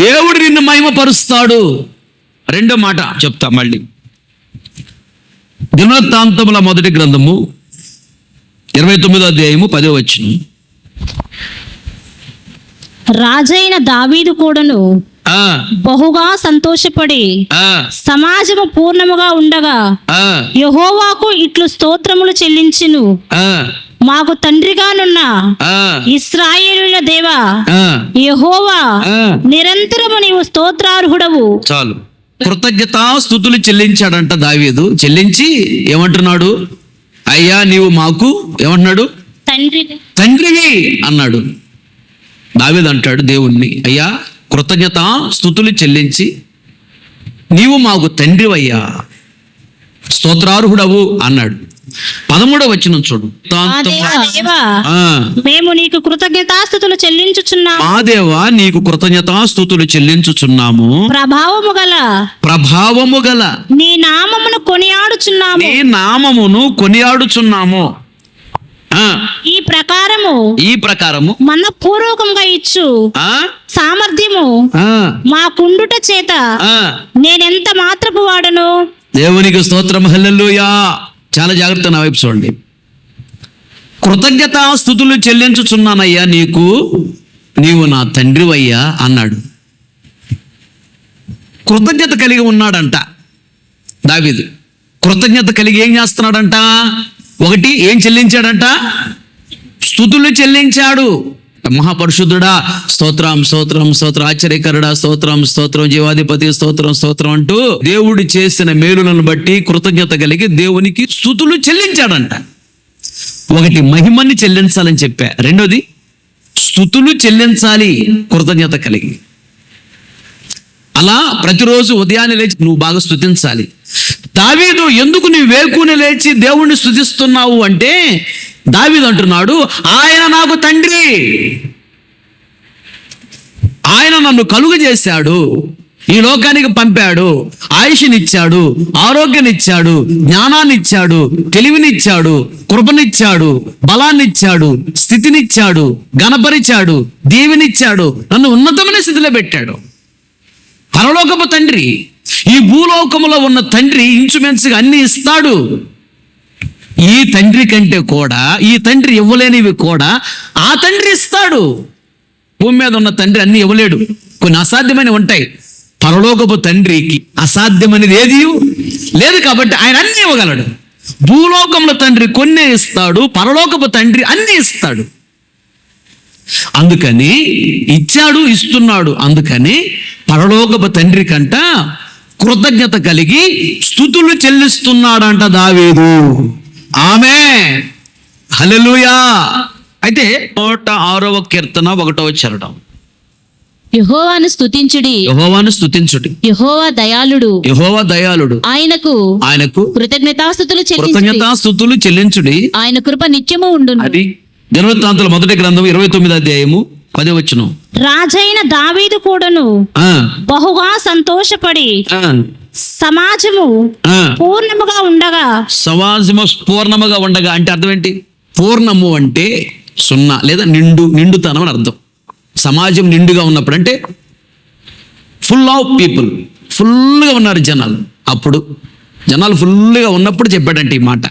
దేవుడు నిన్ను మహిమపరుస్తాడు. రెండో మాట చెప్తా మళ్ళీ. దినవృత్తాంతముల మొదటి గ్రంథము 29వ అధ్యాయము 10వ వచనం. రాజైన దావీదు కూడాను బహుగా సంతోషపడి సమాజము పూర్ణముగా ఉండగా యెహోవాకు ఇట్లు స్తోత్రములు చెల్లించును. మాకు తండ్రిగానున్న ఇశ్రాయేలుల దేవా యెహోవా, నిరంతరము నీవు స్తోత్రార్హుడవు. చాలు, కృతజ్ఞతా స్తుతులు చెల్లించాడంట దావీదు. చెల్లించి ఏమంటున్నాడు? అయ్యా నీవు మాకు ఏమంటున్నాడు? తండ్రివి అన్నాడు. దావీదు అంటాడు దేవుణ్ణి, అయ్యా కృతజ్ఞత స్తుతులు చెల్లించి నీవు మాకు తండ్రివయ్యా, స్తోత్రార్హుడవు అన్నాడు. 13వ వచనం చూడు. మా దేవా, ఆ, మేము నీకు కృతజ్ఞతాస్తుతులు చెల్లించుచున్నాము. మా దేవా నీకు కృతజ్ఞతాస్తుతులు చెల్లించుచున్నాము. ప్రభావము గల నీ నామమును కొనియాడుచున్నాము. నీ నామమును కొనియాడుచున్నాము. ఈ ప్రకారము మనపూర్వకంగా ఇచ్చు సామర్థ్యము మా కుండుట చేత నేనెంత మాత్రపు వాడను. దేవునికి స్తోత్రం. హల్లెలూయా. చాలా జాగ్రత్త నా వైపు చూడండి. కృతజ్ఞతాస్తుతులు చెల్లించుచున్నానయ్యా నీకు, నీవు నా తండ్రివయ్యా అన్నాడు. కృతజ్ఞత కలిగి ఉన్నాడంట దావీదు. కృతజ్ఞత కలిగి ఏం చేస్తున్నాడంట? ఒకటి, ఏం చెల్లించాడంట? స్తుతులు చెల్లించాడు. మహాపరిశుద్ధుడా స్తోత్రం, స్తోత్రం, స్తోత్రం, ఆశ్చర్యకరుడా స్తోత్రం, స్తోత్రం, జీవాధిపతి స్తోత్రం, స్తోత్రం అంటూ దేవుడు చేసిన మేలులను బట్టి కృతజ్ఞత కలిగి దేవునికి స్తుతులు చెల్లించాడంట. ఒకటి, మహిమని చెల్లించాలని చెప్పా. రెండోది, స్తుతులు చెల్లించాలి కృతజ్ఞత కలిగి. అలా ప్రతిరోజు ఉదయాన్నే లేచి నువ్వు బాగా స్తుతించాలి. దావీదు, ఎందుకు నువ్వు వేకుని లేచి దేవుణ్ణి స్తుతిస్తున్నావు అంటే, దావీదు అంటున్నాడు, ఆయన నాకు తండ్రి, ఆయన నన్ను కలుగజేశాడు, ఈ లోకానికి పంపాడు, ఆయుష్నిచ్చాడు, ఆరోగ్యాన్నిచ్చాడు, జ్ఞానాన్నిచ్చాడు, తెలివినిచ్చాడు, కృపనిచ్చాడు, బలాన్నిచ్చాడు, స్థితినిచ్చాడు, ఘనపరిచాడు, దీవెనిచ్చాడు, నన్ను ఉన్నతమైన స్థితిలో పెట్టాడు. పరలోకపు తండ్రి. ఈ భూలోకములో ఉన్న తండ్రి ఇంచుమించుగా అన్ని ఇస్తాడు. ఈ తండ్రి కంటే కూడా, ఈ తండ్రి ఇవ్వలేనివి కూడా ఆ తండ్రి ఇస్తాడు. భూమి మీద ఉన్న తండ్రి అన్ని ఇవ్వలేడు, కొన్ని అసాధ్యమైనవి ఉంటాయి. పరలోకపు తండ్రికి అసాధ్యమైనది ఏది లేదు కాబట్టి ఆయన అన్ని ఇవ్వగలడు. భూలోకంలో తండ్రి కొన్నే ఇస్తాడు, పరలోకపు తండ్రి అన్ని ఇస్తాడు. అందుకని ఇచ్చాడు, ఇస్తున్నాడు. అందుకని పరలోకపు తండ్రి కంట కృతజ్ఞత కలిగి స్తుతులు చెల్లిస్తున్నాడంట దావీదు. ఆమేన్, హల్లెలూయా. అయితే 106వ కీర్తన 1వ చరణం. యెహోవాను స్తుతించుడి, యెహోవాను స్తుతించుడి, యెహోవా దయాళుడు, యెహోవా దయాళుడు, ఆయనకు కృతజ్ఞతాస్తుతులు చెల్లించుడి, ఆయన కృప నిత్యము ఉండును. అది దినవృత్తాంతుల మొదటి గ్రంథం 29వ అధ్యాయము 10వ వచనం. రాజైన దావీదు కూడాను బహుగా సంతోషపడి సమాజము పూర్ణముగా ఉండగా. సమాజము పూర్ణముగా ఉండగా అంటే అర్థం ఏంటి? పూర్ణము అంటే సున్నా లేదా నిండుతనం అని అర్థం. సమాజం నిండుగా ఉన్నప్పుడు అంటే ఫుల్ ఆఫ్ పీపుల్, ఫుల్గా ఉన్నారు జనాలు. అప్పుడు జనాలు ఫుల్గా ఉన్నప్పుడు చెప్పాడంటే ఈ మాట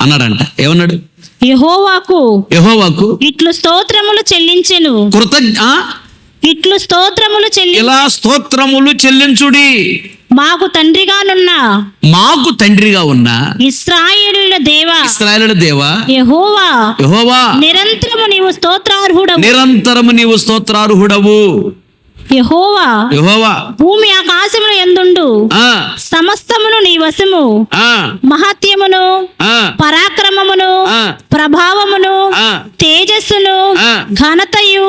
అన్నాడంట. ఏమన్నాడు? యెహోవాకు ఇట్లు స్తోత్రములు చెల్లించెను. ఇట్లు స్తోత్రములు ఇలా స్తోత్రములు చెల్లించుడి. మాకు తండ్రిగా ఉన్న ఇశ్రాయేలుల దేవా యెహోవా నిరంతరము నీవు స్తోత్రార్హుడవు. యెహోవా భూమి ఆకాశముల యందుండు సమస్తమును నీ వశము. మహత్యమును, పరాక్రమమును, ప్రభావమును, తేజస్సును, ఘనతయు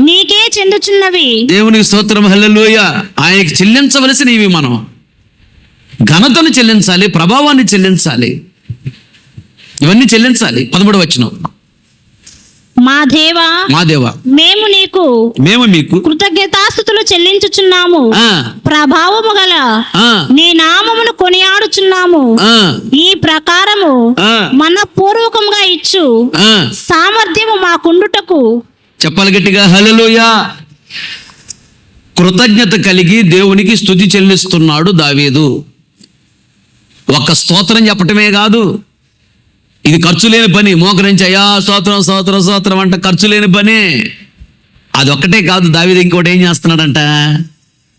నీకే చెందుచున్నవి. దేవునికి స్తోత్రం, హల్లెలూయా. ఆయనకి చెల్లించవలసినవి మనం ఘనతను చెల్లించాలి, ప్రభావాన్ని చెల్లించాలి, ఇవన్నీ చెల్లించాలి. 13వ వచనం. మా దేవా మేము మీకు కృతజ్ఞతాస్తుతులు చెల్లించుచున్నాము. ప్రభావము గల నీ నామమును కొనియాడుచున్నాము. ఈ ప్రకారము మనపూర్వకంగా ఇచ్చు సామర్థ్యము మాకుండుటకు. చెప్పాలి గట్టిగా, హల్లెలూయా. కృతజ్ఞత కలిగి దేవునికి స్తుతి చెల్లిస్తున్నాడు దావీదు. ఒక్క స్తోత్రం చెప్పటమే కాదు, ఇది ఖర్చు లేని పని. మోకరించి అయ్యా స్తోత్రం స్తోత్రం స్తోత్రం అంట ఖర్చు లేని పని. అది ఒక్కటే కాదు, దావీదు ఇంకోటి ఏం చేస్తున్నాడంట?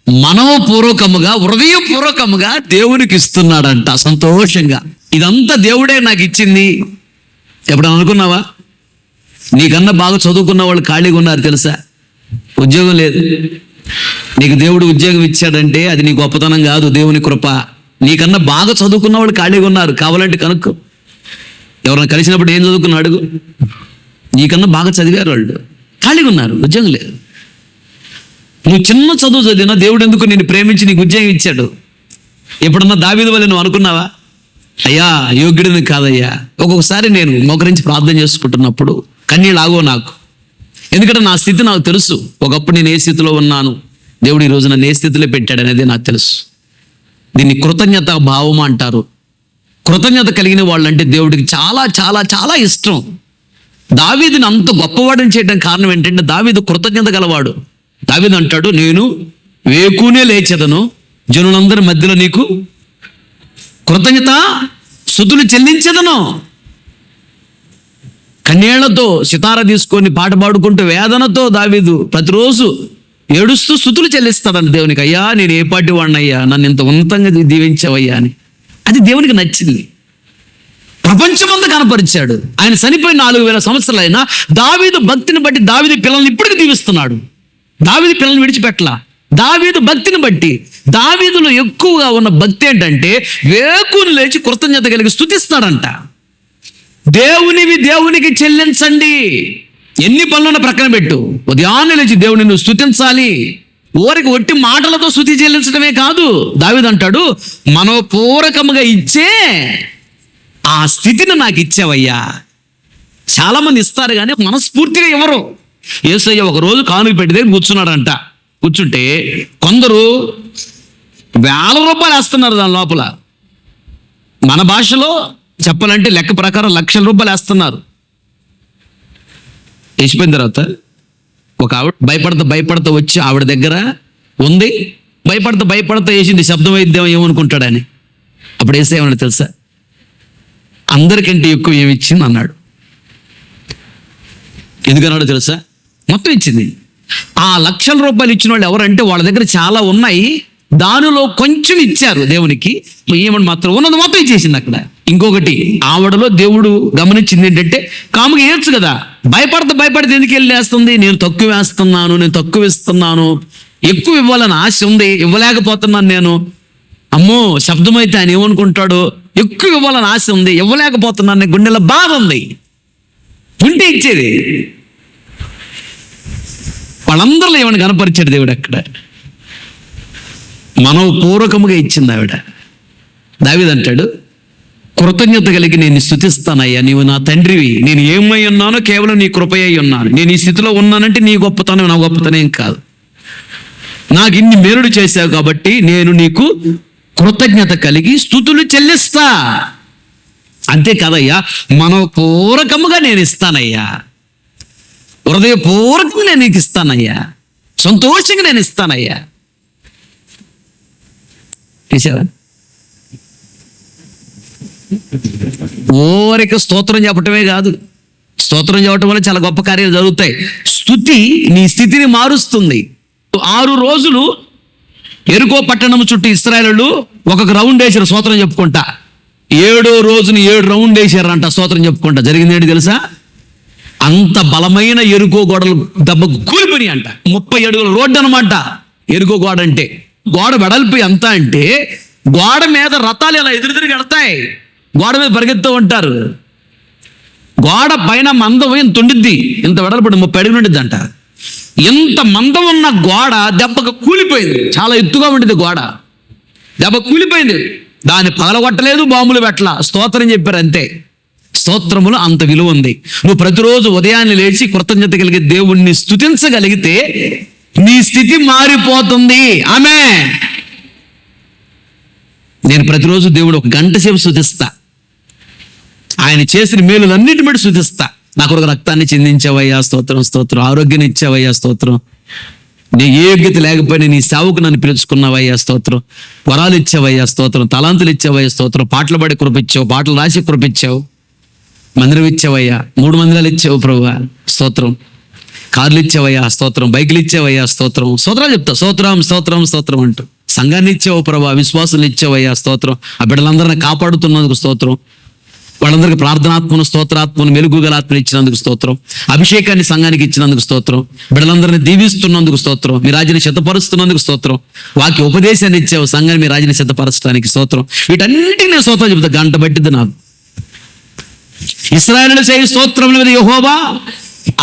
మనోపూర్వకముగా, హృదయపూర్వకముగా దేవునికి ఇస్తున్నాడంట సంతోషంగా. ఇదంతా దేవుడే నాకు ఇచ్చింది. ఎప్పుడన్నా అనుకున్నావా? నీకన్నా బాగా చదువుకున్న వాళ్ళు ఖాళీగా ఉన్నారు తెలుసా? ఉద్యోగం లేదు. నీకు దేవుడు ఉద్యోగం ఇచ్చాడంటే అది నీ గొప్పతనం కాదు, దేవుని కృప. నీకన్నా బాగా చదువుకున్న వాళ్ళు ఖాళీగా ఉన్నారు, కావాలంటే కనుక్కో. ఎవరైనా కలిసినప్పుడు ఏం చదువుకున్నా అడుగు. నీకన్నా బాగా చదివారు వాళ్ళు, ఖాళీగా ఉన్నారు, ఉద్యోగం లేదు. నువ్వు చిన్న చదువు చదివినా దేవుడు ఎందుకు నిన్ను ప్రేమించి నీకు ఉద్యోగం ఇచ్చాడు? ఎప్పుడన్నా దావీదు వల్ల నువ్వు అనుకున్నావా? అయ్యా యోగ్యుడిని కాదయ్యా. ఒక్కొక్కసారి నేను మోకరించి ప్రార్థన చేసుకుంటున్నప్పుడు కన్నీళ్ళు ఆగో నాకు. ఎందుకంటే నా స్థితి నాకు తెలుసు. ఒకప్పుడు నేను ఏ స్థితిలో ఉన్నాను, దేవుడు ఈరోజు నన్ను ఏ స్థితిలో పెట్టాడు అనేది నాకు తెలుసు. దీన్ని కృతజ్ఞత భావం అంటారు. కృతజ్ఞత కలిగిన వాళ్ళు అంటే దేవుడికి చాలా చాలా చాలా ఇష్టం. దావీదుని అంత గొప్పవాడిని చేయడం కారణం ఏంటంటే దావీదు కృతజ్ఞత గలవాడు. దావీదు అంటాడు, నేను వేకునే లేచెదను, జనులందరి మధ్యలో నీకు కృతజ్ఞత స్తుతులు చెల్లించెదను. కన్నేళ్లతో సితార తీసుకొని పాట పాడుకుంటూ వేదనతో దావీదు ప్రతిరోజు ఏడుస్తూ స్తుతులు చెల్లిస్తాడని దేవునికి. అయ్యా నేను ఏ పాటి వాడినయ్యా, నన్ను ఇంత ఉన్నతంగా దీవించావయ్యా అని. అది దేవునికి నచ్చింది. ప్రపంచమంతా కనపరిచాడు. ఆయన చనిపోయి 4000 సంవత్సరాలు అయినా దావీదు భక్తిని బట్టి దావీదు పిల్లల్ని ఇప్పటికీ దీవిస్తున్నాడు. దావీదు పిల్లల్ని విడిచిపెట్టలా. దావీదు భక్తిని బట్టి, దావీదులో ఎక్కువగా ఉన్న భక్తి ఏంటంటే వేకుని లేచి కృతజ్ఞత కలిగి స్తుతిస్తాడంట. దేవునివి దేవునికి చెల్లించండి. ఎన్ని పనులను ప్రక్కన పెట్టు, ఉదయాన్నే లేచి దేవుని నువ్వు స్తుతించాలి. ఊరికి ఒట్టి మాటలతో స్తుతి చెల్లించడమే కాదు. దావీదు అంటాడు, మనోపూర్వకముగా ఇచ్చే ఆ స్థితిని నాకు ఇచ్చావయ్యా. చాలా మంది ఇస్తారు కానీ మనస్ఫూర్తిగా ఎవరు. యేసయ్య ఒక రోజు కానుక పెట్టి దగ్గర కూర్చున్నాడంట. కూర్చుంటే కొందరు ₹1,000 వేస్తున్నారు దాని లోపల. మన భాషలో చెప్పాలంటే లెక్క ప్రకారం ₹1,00,000 వేస్తున్నారు. వేసిపోయిన తర్వాత ఒక ఆవిడ భయపడతా వచ్చి ఆవిడ దగ్గర ఉంది. భయపడతా వేసింది. శబ్దం వైద్యం ఏమనుకుంటాడని. అప్పుడు వేసేయమని తెలుసా, అందరికంటే ఎక్కువ ఏమి ఇచ్చింది అన్నాడు. ఎందుకన్నాడో తెలుసా, మొత్తం ఇచ్చింది. ఆ ₹1,00,000 ఇచ్చిన వాళ్ళు ఎవరంటే వాళ్ళ దగ్గర చాలా ఉన్నాయి, దానిలో కొంచెం ఇచ్చారు దేవునికి, ఏమని మాత్రం ఉన్నది మొత్తం ఇచ్చేసింది అక్కడ. ఇంకొకటి ఆవిడలో దేవుడు గమనించింది ఏంటంటే, కాముగా ఏడ్చు కదా, భయపడితే ఎందుకు వెళ్ళేస్తుంది, నేను తక్కువ ఇస్తున్నాను, ఎక్కువ ఇవ్వాలని ఆశ ఉంది, ఇవ్వలేకపోతున్నాను నేను. అమ్మో శబ్దమైతే ఆయన ఏమనుకుంటాడో, ఎక్కువ ఇవ్వాలని ఆశ ఉంది, ఇవ్వలేకపోతున్నాను, గుండెలో బాధ ఉంది. ఉంటే ఇచ్చేది. వాళ్ళందరిలో ఏమైనా కనపరిచాడు దేవుడు అక్కడ. మనోపూర్వకముగా ఇచ్చింది ఆవిడ. దావీదు అంటాడు, కృతజ్ఞత కలిగి నేను స్తుతిస్తానయ్యా, నీవు నా తండ్రివి, నేను ఏమై ఉన్నానో కేవలం నీ కృపయ్య ఉన్నాను. నేను ఈ స్థితిలో ఉన్నానంటే నీ గొప్పతనం నా గొప్పతనం కాదు. నాకు ఇన్ని మేలుడు చేశావు కాబట్టి నేను నీకు కృతజ్ఞత కలిగి స్తుతులు చెల్లిస్తా. అంతే కదయ్యా, మనోపూర్వకముగా నేను ఇస్తానయ్యా, హృదయపూర్వకంగా నేను నీకు ఇస్తానయ్యా, సంతోషంగా నేను ఇస్తానయ్యా. చూసావా, ఓరికి స్తోత్రం చెప్పటమే కాదు, స్తోత్రం చెప్పటం వల్ల చాలా గొప్ప కార్యాలు జరుగుతాయి. స్తుతి నీ స్థితిని మారుస్తుంది. 6 రోజులు ఎరుకో పట్టణం చుట్టూ ఇశ్రాయేలీయులు ఒక్కొక్క రౌండ్ వేసారు స్తోత్రం చెప్పుకుంటా. 7వ రోజుని 7 రౌండ్ వేసారంట స్తోత్రం చెప్పుకుంటా. జరిగింది ఏంటి తెలుసా, అంత బలమైన ఎరుకో గోడలు దెబ్బకు కూలిపోయినాయి అంట. 30 అడుగుల రోడ్డు అనమాట ఎరుకో గోడ అంటే. గోడ వెడల్పు ఎంత అంటే గోడ మీద రథాలు ఇలా ఎదురు కడతాయి, గోడ మీద పరిగెత్తూ ఉంటారు. గోడ పైన మందం ఇంత ఉండిద్ది, ఇంత వెడల్పడి 30 అడుగులు ఉండిద్ది అంట. ఎంత మందం ఉన్న గోడ దెబ్బకు కూలిపోయింది. చాలా ఎత్తుగా ఉండిద్ది గోడ, దెబ్బ కూలిపోయింది. దాన్ని పగలగొట్టలేదు, బాంబులు పెట్టలా, స్తోత్రం చెప్పారు అంతే. స్తోత్రములు అంత విలువ ఉంది. నువ్వు ప్రతిరోజు ఉదయాన్నే లేచి కృతజ్ఞత కలిగి దేవుణ్ణి స్తుతించగలిగితే నీ స్థితి మారిపోతుంది. ఆమేన్. నేను ప్రతిరోజు దేవుడు 1 గంట సేపు స్తుతిస్తా. ఆయన చేసిన మేలులన్నిటి మీద స్తుతిస్తా. నాకు ఒక రక్తాన్ని చిందించావయ్యా స్తోత్రం, స్తోత్రం, ఆరోగ్యాన్ని ఇచ్చావయ్యా స్తోత్రం, నీ ఏ యోగ్యత లేకపోయినా నీ సేవకు నన్ను పిలుచుకున్నావయ్యా స్తోత్రం, వరాలు ఇచ్చావయ్యా స్తోత్రం, తలాంతులు ఇచ్చావయ్యా స్తోత్రం, పాటలు పాడి కృపించావు, పాటలు రాసి కృపించావు, మందిరం ఇచ్చావయ్యా, 3 మందిరాలు ఇచ్చావు ప్రభువా స్తోత్రం, కార్లు ఇచ్చావయ్యా స్తోత్రం, బైకులు ఇచ్చావయ్యా స్తోత్రం, స్తోత్రాలు చెప్తా, స్తోత్రం స్తోత్రం స్తోత్రం అంటూ. సంఘాన్ని ఇచ్చావు ప్రభా, విశ్వాసాలు ఇచ్చావయ్యా స్తోత్రం, ఆ బిడ్డలందరినీ కాపాడుతున్నందుకు స్తోత్రం, వాళ్ళందరికీ ప్రార్థనాత్మను స్తోత్రాత్మను మెలుగుగల ఆత్మను ఇచ్చినందుకు స్తోత్రం, అభిషేకాన్ని సంఘానికి ఇచ్చినందుకు స్తోత్రం, బిడ్డలందరినీ దీవిస్తున్నందుకు స్తోత్రం, మీ రాజుని సిద్ధపరుస్తున్నందుకు స్తోత్రం, వాక్య ఉపదేశాన్ని ఇచ్చావు సంఘాన్ని మీ రాజుని సిద్ధపరచడానికి స్తోత్రం. వీటన్నిటికీ నేను స్తోత్రం చెబుతా, గంట పట్టిద్ది నాకు. ఇశ్రాయేలు చేయి స్తోత్రం మీద యెహోవా,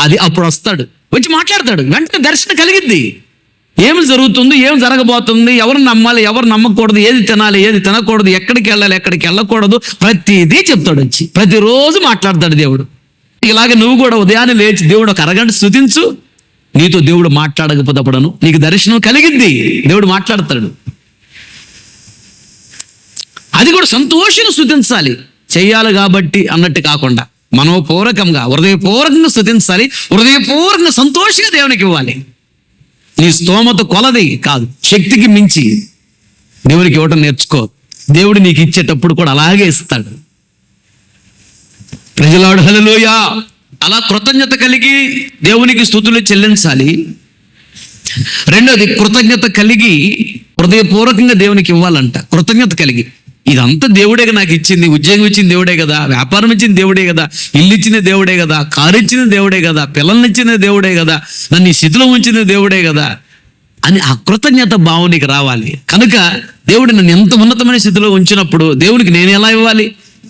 అది అప్పుడు వస్తాడు, వచ్చి మాట్లాడతాడు, వెంటనే దర్శనం కలిగిద్ది. ఏం జరుగుతుంది, ఏం జరగబోతుంది, ఎవరు నమ్మాలి, ఎవరు నమ్మకూడదు, ఏది తినాలి, ఏది తినకూడదు, ఎక్కడికి వెళ్ళాలి, ఎక్కడికి వెళ్ళకూడదు, ప్రతిదీ చెప్తాడు. వచ్చి ప్రతిరోజు మాట్లాడతాడు దేవుడు. ఇలాగే నువ్వు కూడా ఉదయాన్నే లేచి దేవుడు ఒక అరగంట స్తుతించు. నీతో దేవుడు మాట్లాడకపోతేపడను నీకు దర్శనం కలిగిద్ది. దేవుడు మాట్లాడతాడు. అది కూడా సంతోషంగా స్తుతించాలి. చెయ్యాలి కాబట్టి అన్నట్టు కాకుండా మనోపూర్వకంగా, హృదయపూర్వకంగా స్తుతించాలి. హృదయపూర్వకంగా సంతోషంగా దేవునికి ఇవ్వాలి. నీ స్తోమత కొలది కాదు, శక్తికి మించి దేవునికి ఇవ్వటం నేర్చుకో. దేవుడు నీకు ఇచ్చేటప్పుడు కూడా అలాగే ఇస్తాడు. ప్రజలాడు హల్లెలూయా. అలా కృతజ్ఞత కలిగి దేవునికి స్తుతులు చెల్లించాలి. రెండోది, కృతజ్ఞత కలిగి హృదయపూర్వకంగా దేవునికి ఇవ్వాలంట. కృతజ్ఞత కలిగి, ఇదంతా దేవుడే నాకు ఇచ్చింది, ఉద్యోగం ఇచ్చింది దేవుడే కదా, వ్యాపారం ఇచ్చింది దేవుడే కదా, ఇల్లు ఇచ్చింది దేవుడే కదా, కారు ఇచ్చింది దేవుడే కదా, పిల్లల్ని ఇచ్చింది దేవుడే కదా, నన్ను ఈ స్థితిలో ఉంచింది దేవుడే కదా అని ఆ కృతజ్ఞత భావం నీకు రావాలి. కనుక దేవుడు నన్ను ఎంత ఉన్నతమైన స్థితిలో ఉంచినప్పుడు దేవునికి నేను ఎలా ఇవ్వాలి?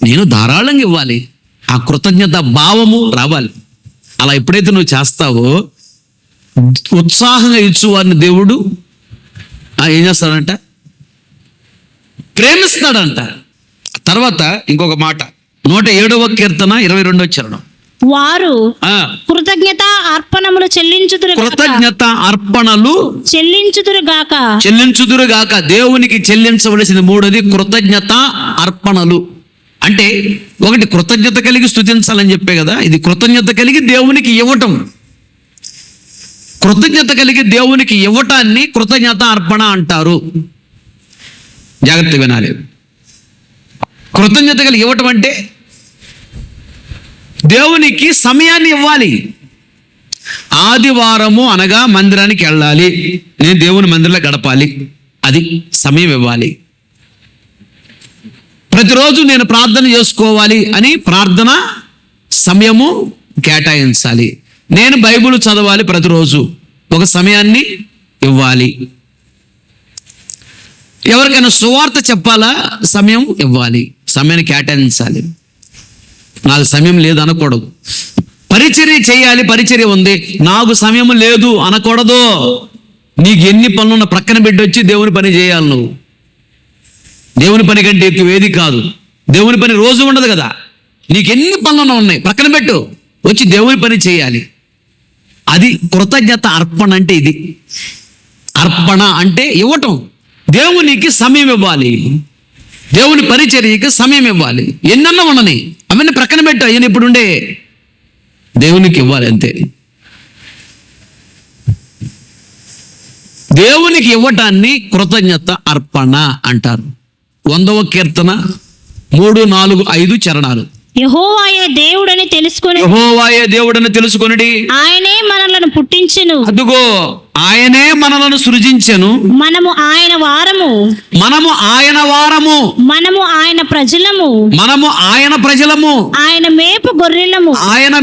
నేను ధారాళంగా ఇవ్వాలి. ఆ కృతజ్ఞత భావము రావాలి. అలా ఎప్పుడైతే నువ్వు చేస్తావో ఉత్సాహంగా ఇచ్చు వారిని దేవుడు ఏం చేస్తాడంట? ప్రేమిస్తాడంట. తర్వాత ఇంకొక మాట, 107వ కీర్తన 22వ చరణం. వారు కృతజ్ఞత అర్పణములు కృతజ్ఞత అర్పణలు చెల్లించుదురుగాక. దేవునికి చెల్లించవలసిన మూడోది కృతజ్ఞత అర్పణలు. అంటే ఒకటి కృతజ్ఞత కలిగి స్తుతించాలని చెప్పే కదా, ఇది కృతజ్ఞత కలిగి దేవునికి ఇవ్వటం. కృతజ్ఞత కలిగి దేవునికి ఇవ్వటాన్ని కృతజ్ఞత అర్పణ అంటారు. జాగ్రత్త వినాలి. కృతజ్ఞత కలిగి ఇవ్వటం అంటే దేవునికి సమయాన్ని ఇవ్వాలి. ఆదివారము అనగా మందిరానికి వెళ్ళాలి, నేను దేవుని మందిరంలో గడపాలి, అది సమయం ఇవ్వాలి. ప్రతిరోజు నేను ప్రార్థన చేసుకోవాలి అని ప్రార్థన సమయము కేటాయించాలి. నేను బైబిల్ చదవాలి, ప్రతిరోజు ఒక సమయాన్ని ఇవ్వాలి. ఎవరికైనా సువార్త చెప్పాలా, సమయం ఇవ్వాలి, సమయాన్ని కేటాయించాలి. నాకు సమయం లేదు అనకూడదు. పరిచర్య చేయాలి, పరిచర్య ఉంది, నాకు సమయం లేదు అనకూడదు. నీకు ఎన్ని పనులున్న ప్రక్కన పెట్టి వచ్చి దేవుని పని చేయాలి. నువ్వు దేవుని పని కంటే ఎక్కువ ఏది కాదు. దేవుని పని రోజు ఉండదు కదా. నీకు ఎన్ని పనులు ఉన్నాయి ప్రక్కన పెట్టు, వచ్చి దేవుని పని చేయాలి. అది కృతజ్ఞత అర్పణ అంటే. ఇది అర్పణ అంటే ఇవ్వటం. దేవునికి సమయం ఇవ్వాలి, దేవుని పరిచర్యకి సమయం ఇవ్వాలి. ఎన్నన్నా ఉండని అవన్నీ ప్రక్కన పెట్టు, అయ్యని ఇప్పుడుండే దేవునికి ఇవ్వాలి అంతే. దేవునికి ఇవ్వటాన్ని కృతజ్ఞత అర్పణ అంటారు. 100వ కీర్తన 3, 4, 5 చరణాలు. యెహోవాయే దేవుడని తెలుసుకొనుడి. ఆయనే మనలను పుట్టించెను. అదుగో ఆయనే మనలను సృజించెను. మనము ఆయన వారము. మనము ఆయన ప్రజలము. ఆయన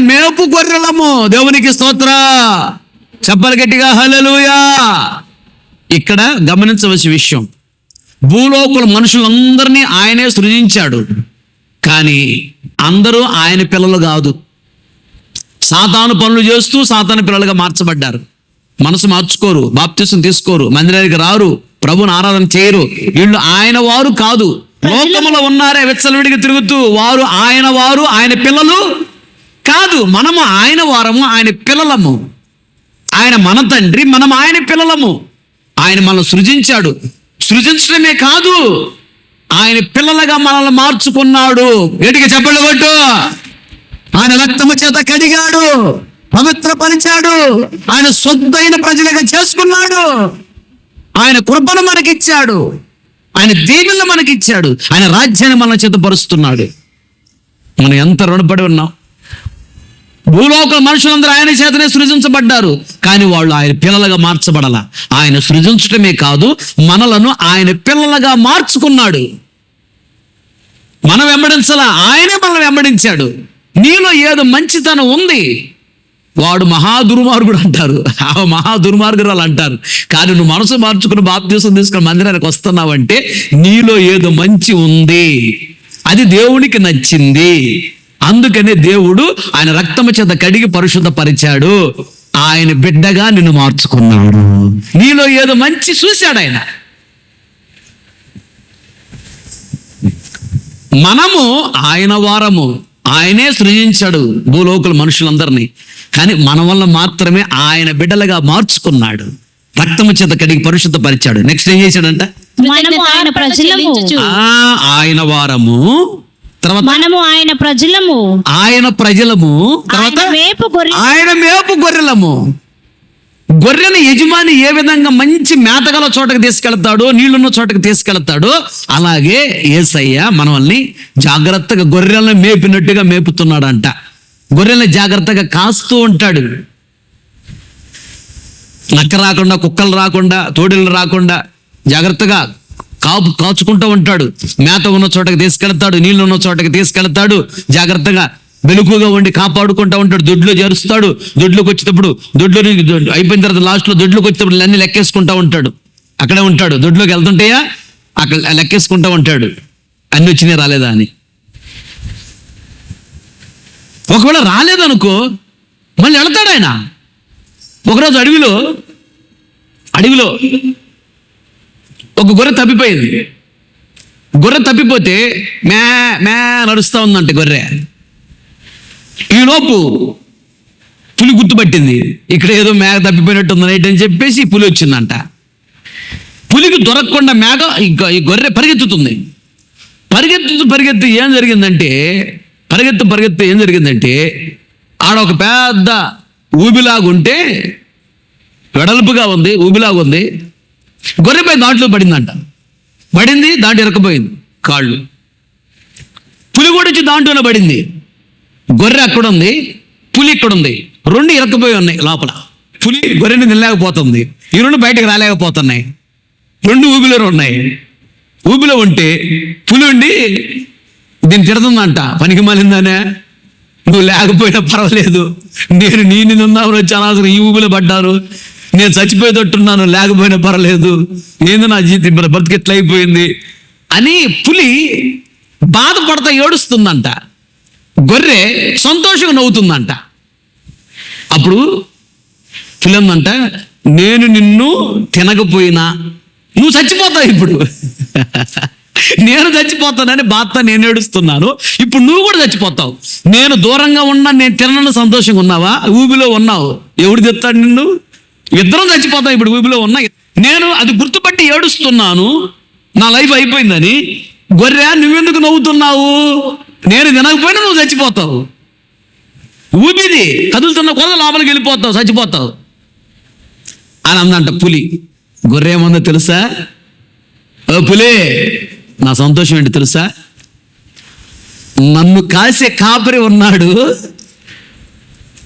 మేపు గొర్రెలము. దేవునికి స్తోత్ర. చెప్పాలి గట్టిగా హల్లెలూయా. ఇక్కడ గమనించవలసిన విషయం, భూలోకుల మనుషులందరినీ ఆయనే సృజించాడు, కానీ అందరూ ఆయన పిల్లలు కాదు. సాతాను పనులు చేస్తూ సాతాను పిల్లలుగా మార్చబడ్డారు. మనసు మార్చుకోరు, బాప్తిసం తీసుకోరు, మందిరానికి రారు, ప్రభుని ఆరాధన చేయరు. వీళ్ళు ఆయన వారు కాదు. లోకములో ఉన్నారే విచ్చలవిడిగా తిరుగుతూ, వారు ఆయన పిల్లలు కాదు. మనము ఆయన వారము, ఆయన పిల్లలము. ఆయన మన తండ్రి, మనం ఆయన పిల్లలము. ఆయన మనల్ని సృజించాడు. సృజించడమే కాదు, ఆయన పిల్లలుగా మనల్ని మార్చుకున్నాడు. గట్టిగా చెప్పండి కొట్టు. ఆయన రక్తము చేత కడిగాడు, పవిత్రపరిచాడు, ఆయన సొంతైన ప్రజలుగా చేసుకున్నాడు. ఆయన కృపను మనకిచ్చాడు, ఆయన దీవెనలు మనకిచ్చాడు, ఆయన రాజ్యాన్ని మన చేత పరుస్తున్నాడు. మనం ఎంత రుణపడి ఉన్నాం. భూలోక మనుషులందరూ ఆయన చేతనే సృజించబడ్డారు, కానీ వాళ్ళు ఆయన పిల్లలుగా మార్చబడాల. ఆయన సృజించటమే కాదు, మనలను ఆయన పిల్లలుగా మార్చుకున్నాడు. మనం వెంబడించాలా, ఆయనే మనల్ని వెంబడించాడు. నీలో ఏదో మంచితనం ఉంది, వాడు మహాదుర్మార్గుడు అంటారు, ఆ మహాదుర్మార్గురాలు అంటారు. కానీ నువ్వు మనసు మార్చుకుని బాప్తీసం తీసుకుని మందిరానికి వస్తున్నావంటే నీలో ఏదో మంచి ఉంది, అది దేవునికి నచ్చింది. అందుకనే దేవుడు ఆయన రక్తము చేత కడిగి పరిశుద్ధపరిచాడు. ఆయన బిడ్డగా నిన్ను మార్చుకున్నాడు. నీలో ఏదో మంచి చూశాడు ఆయన. మనము ఆయన వారము, ఆయనే సృజించాడు భూలోకుల మనుషులందరినీ. కానీ మన వల్ల మాత్రమే ఆయన బిడ్డలుగా మార్చుకున్నాడు, రక్తము చేత కడిగి పరిశుద్ధపరిచాడు. నెక్స్ట్ ఏం చేశాడంట? మనము ఆయన ప్రజలము. ఆయన వారము, తర్వాత మనము ఆయన ప్రజలము. ఆయన ప్రజలము, తర్వాత ఆయన మేపు గొర్రెలము. గొర్రెని యజమాని ఏ విధంగా మంచి మేతగల చోటకి తీసుకెళ్తాడో, నీళ్లున్న చోటకి తీసుకెళ్తాడో, అలాగే యేసయ్య మనల్ని జాగ్రత్తగా గొర్రెలను మేపినట్టుగా మేపుతున్నాడంట. గొర్రెల్ని జాగ్రత్తగా కాస్తూ ఉంటాడు. నక్క రాకుండా, కుక్కలు రాకుండా, తోడేళ్ళు రాకుండా జాగ్రత్తగా కాచుకుంటూ ఉంటాడు. మేత ఉన్న చోటకి తీసుకెళ్తాడు, నీళ్ళు ఉన్న చోటకి తీసుకెళ్తాడు. జాగ్రత్తగా వెలుగుగా ఉండి కాపాడుకుంటూ ఉంటాడు. దొడ్లో చేరుస్తాడు. దొడ్లోకి వచ్చేటప్పుడు అయిపోయిన తర్వాత లాస్ట్లో దొడ్లోకి వచ్చేటప్పుడు అన్ని లెక్కేసుకుంటూ ఉంటాడు. అక్కడే ఉంటాడు. దొడ్లోకి వెళ్తుంటాయా అక్కడ లెక్కేసుకుంటూ ఉంటాడు, అన్ని వచ్చినాయి రాలేదా అని. ఒకవేళ రాలేదనుకో మళ్ళీ వెళ్తాడు ఆయన. ఒకరోజు అడవిలో ఒక గొర్రె తప్పిపోయింది. గొర్రె తప్పిపోతే మే మే నడుస్తూ ఉందంటే గొర్రె. ఈలోపు పులి గుర్తుపట్టింది, ఇక్కడ ఏదో మేక తప్పిపోయినట్టుంది నైట్ అని చెప్పేసి పులి వచ్చిందంట. పులికి దొరకకుండా మేక ఈ గొర్రె పరిగెత్తుతుంది. పరిగెత్తి ఏం జరిగిందంటే ఆడ ఒక పెద్ద ఊబిలాగుంటే, వెడల్పుగా ఉంది, ఊబిలాగుంది. గొర్రెపై దాంట్లో పడిందంట. దాంట్లో ఇరకపోయింది కాళ్ళు. పులి కూడా వచ్చి దాంట్లోనే పడింది. గొర్రె అక్కడ ఉంది, పులి ఇక్కడ ఉంది. రెండు ఇరకపోయి ఉన్నాయి లోపల. పులి గొర్రెని తినలేకపోతుంది, ఈ రెండు బయటకు రాలేకపోతున్నాయి. రెండు ఊబిలో ఉన్నాయి. ఊబిలో ఉంటే పులి ఉండి దీన్ని తిడుతుందంట, పనికి మాలిందానే, నువ్వు లేకపోయినా పర్వాలేదు, నేను నిందామని వచ్చి అనవసరం ఈ ఊబిలో పడ్డాను, నేను చచ్చిపోయేటట్టున్నాను, లేకపోయినా పర్వాలేదు, ఏందో నా జీవితం బ్రతికి ఎట్లా అయిపోయింది అని పులి బాధపడతా ఏడుస్తుందంట. గొర్రె సంతోషంగా నవ్వుతుందంట. అప్పుడు పులి అందంట, నేను నిన్ను తినకపోయినా నువ్వు చచ్చిపోతావు. ఇప్పుడు నేను చచ్చిపోతానని బాధ నేను ఏడుస్తున్నాను, ఇప్పుడు నువ్వు కూడా చచ్చిపోతావు. నేను దూరంగా ఉన్నా, నేను తినను సంతోషంగా ఉన్నావా? ఊబిలో ఉన్నావు, ఎవడు తెస్తాడు నిన్ను? ఇద్దరం చచ్చిపోతాం ఇప్పుడు ఊబిలో ఉన్నా. నేను అది గుర్తుపట్టి ఏడుస్తున్నాను, నా లైఫ్ అయిపోయిందని. గొర్రె నువ్వెందుకు నవ్వుతున్నావు? నేను తినకపోయినా నువ్వు చచ్చిపోతావు. ఊపిది కదులుతున్న కొద్ది లోపలికి వెళ్ళిపోతావు, చచ్చిపోతావు అని అందంట పులి. గొర్రె ఏముందో తెలుసా? ఓ పులి, నా సంతోషం ఏంటి తెలుసా? నన్ను కాసే కాపరి ఉన్నాడు,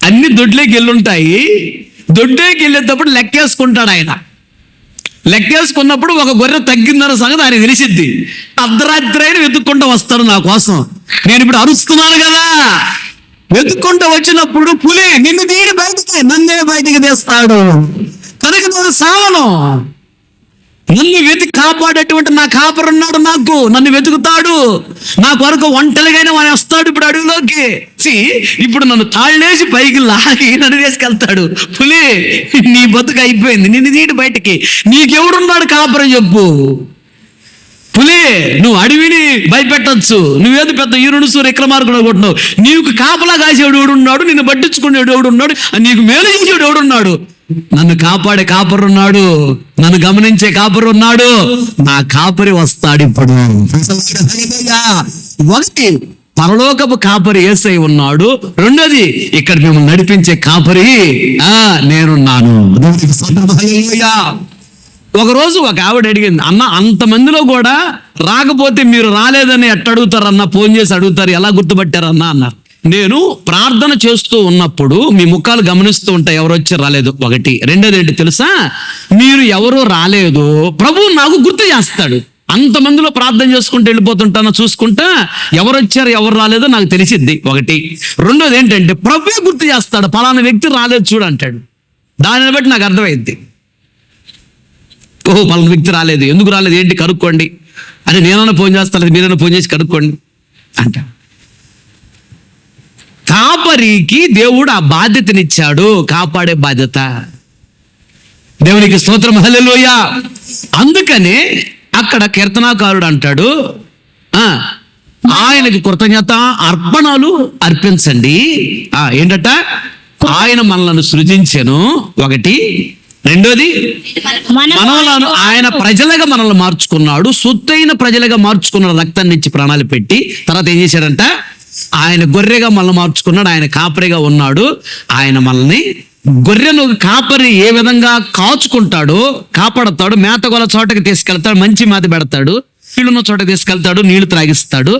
అన్ని దొడ్లోకి వెళ్ళుంటాయి. దొడ్లోకి వెళ్ళేటప్పుడు లెక్కేసుకుంటాడు ఆయన. లెక్కేసుకున్నప్పుడు ఒక గొర్రె తగ్గిందన్న సంగతి ఆయన తెలిసిద్ది. అర్ధరాత్రి అయినా వెతుక్కుంటూ వస్తాడు నా కోసం. నేను ఇప్పుడు అరుస్తున్నాను కదా, వెతుక్కుంటూ వచ్చినప్పుడు పులి నిన్ను తీడి బయటికి, నన్నే బయటికి తీస్తాడు. కనుక నేను సావను. నన్ను వెతికి కాపాడేటువంటి నా కాపరున్నాడు, నన్ను వెతుకుతాడు. నా కొరకు ఒంటరిగానే వాడు వస్తాడు ఇప్పుడు అడవిలోకి. ఇప్పుడు నన్ను తాళ్ళేసి పైకి లాగి నన్ను తీసుకెళ్తాడు. పులి, నీ బతుకు అయిపోయింది, నిన్ను తీటి బయటికి. నీకెవడున్నాడు కాపరం చెప్పు? పులి, నువ్వు అడవిని భయపెట్టచ్చు, నువ్వేదో పెద్ద ఈరుడు విక్రమార్కుడు అనుకుంటున్నావు. నీకు కాపలా కాసేవాడు ఎవడున్నాడు, నిన్ను పట్టించుకునేవాడు ఎవడున్నాడు, నీకు మేలు చేసేవాడు ఎవడున్నాడు? నన్ను కాపాడే కాపరున్నాడు, నన్ను గమనించే కాపరున్నాడు. నా కాపరి వస్తాడు ఇప్పుడు. ఒకటి పరలోకపు కాపరి యేసై ఉన్నాడు, రెండోది ఇక్కడ మేము నడిపించే కాపరి నేనున్నాను. ఒకరోజు ఒక ఆవిడ అడిగింది, అన్న అంతమందిలో కూడా రాకపోతే మీరు రాలేదని ఎట్ట అడుగుతారన్నా, ఫోన్ చేసి అడుగుతారు, ఎలా గుర్తుపట్టారన్నా అన్నారు. నేను ప్రార్థన చేస్తూ ఉన్నప్పుడు మీ ముఖాలు గమనిస్తూ ఉంటాయి, ఎవరు వచ్చి రాలేదు. ఒకటి. రెండోది ఏంటి తెలుసా? మీరు ఎవరో రాలేదు ప్రభువు నాకు గుర్తు చేస్తాడు. అంతమందిలో ప్రార్థన చేసుకుంటూ వెళ్ళిపోతుంటానో చూసుకుంటా ఎవరు వచ్చారు ఎవరు రాలేదో నాకు తెలిసిద్ది. ఒకటి. రెండోది ఏంటంటే ప్రభువే గుర్తు చేస్తాడు, పలానా వ్యక్తి రాలేదు చూడు అంటాడు. దానిని బట్టి నాకు అర్థమైంది, ఓహో పలానా వ్యక్తి రాలేదు, ఎందుకు రాలేదు ఏంటి కనుక్కోండి అని నేనైనా ఫోన్ చేస్తాను, మీరైనా ఫోన్ చేసి కనుక్కోండి అంట. కాపరికి దేవుడు ఆ బాధ్యతనిచ్చాడు, కాపాడే బాధ్యత. దేవునికి స్తోత్రం, హల్లెలూయా. అందుకనే అక్కడ కీర్తనాకారుడు అంటాడు, ఆయనకి కృతజ్ఞత అర్పణలు అర్పించండి. ఏంటట? ఆయన మనలను సృజించెను, ఒకటి. రెండోది, మనలను ఆయన ప్రజలుగా మనల్ని మార్చుకున్నాడు, సొత్తైన ప్రజలుగా మార్చుకున్నాడు, రక్తాన్ని ఇచ్చి ప్రాణాలు పెట్టి. తర్వాత ఏం చేశాడంట? ఆయన గొర్రెగా మనల్ని మార్చుకున్నాడు, ఆయన కాపరిగా ఉన్నాడు. ఆయన మనల్ని, గొర్రెను కాపరి ఏ విధంగా కాచుకుంటాడో, కాపాడతాడు, మేతగొల చోటకి తీసుకెళ్తాడు, మంచి మేత పెడతాడు, నీళ్ళున్న చోటకి తీసుకెళ్తాడు, నీళ్లు త్రాగిస్తాడు,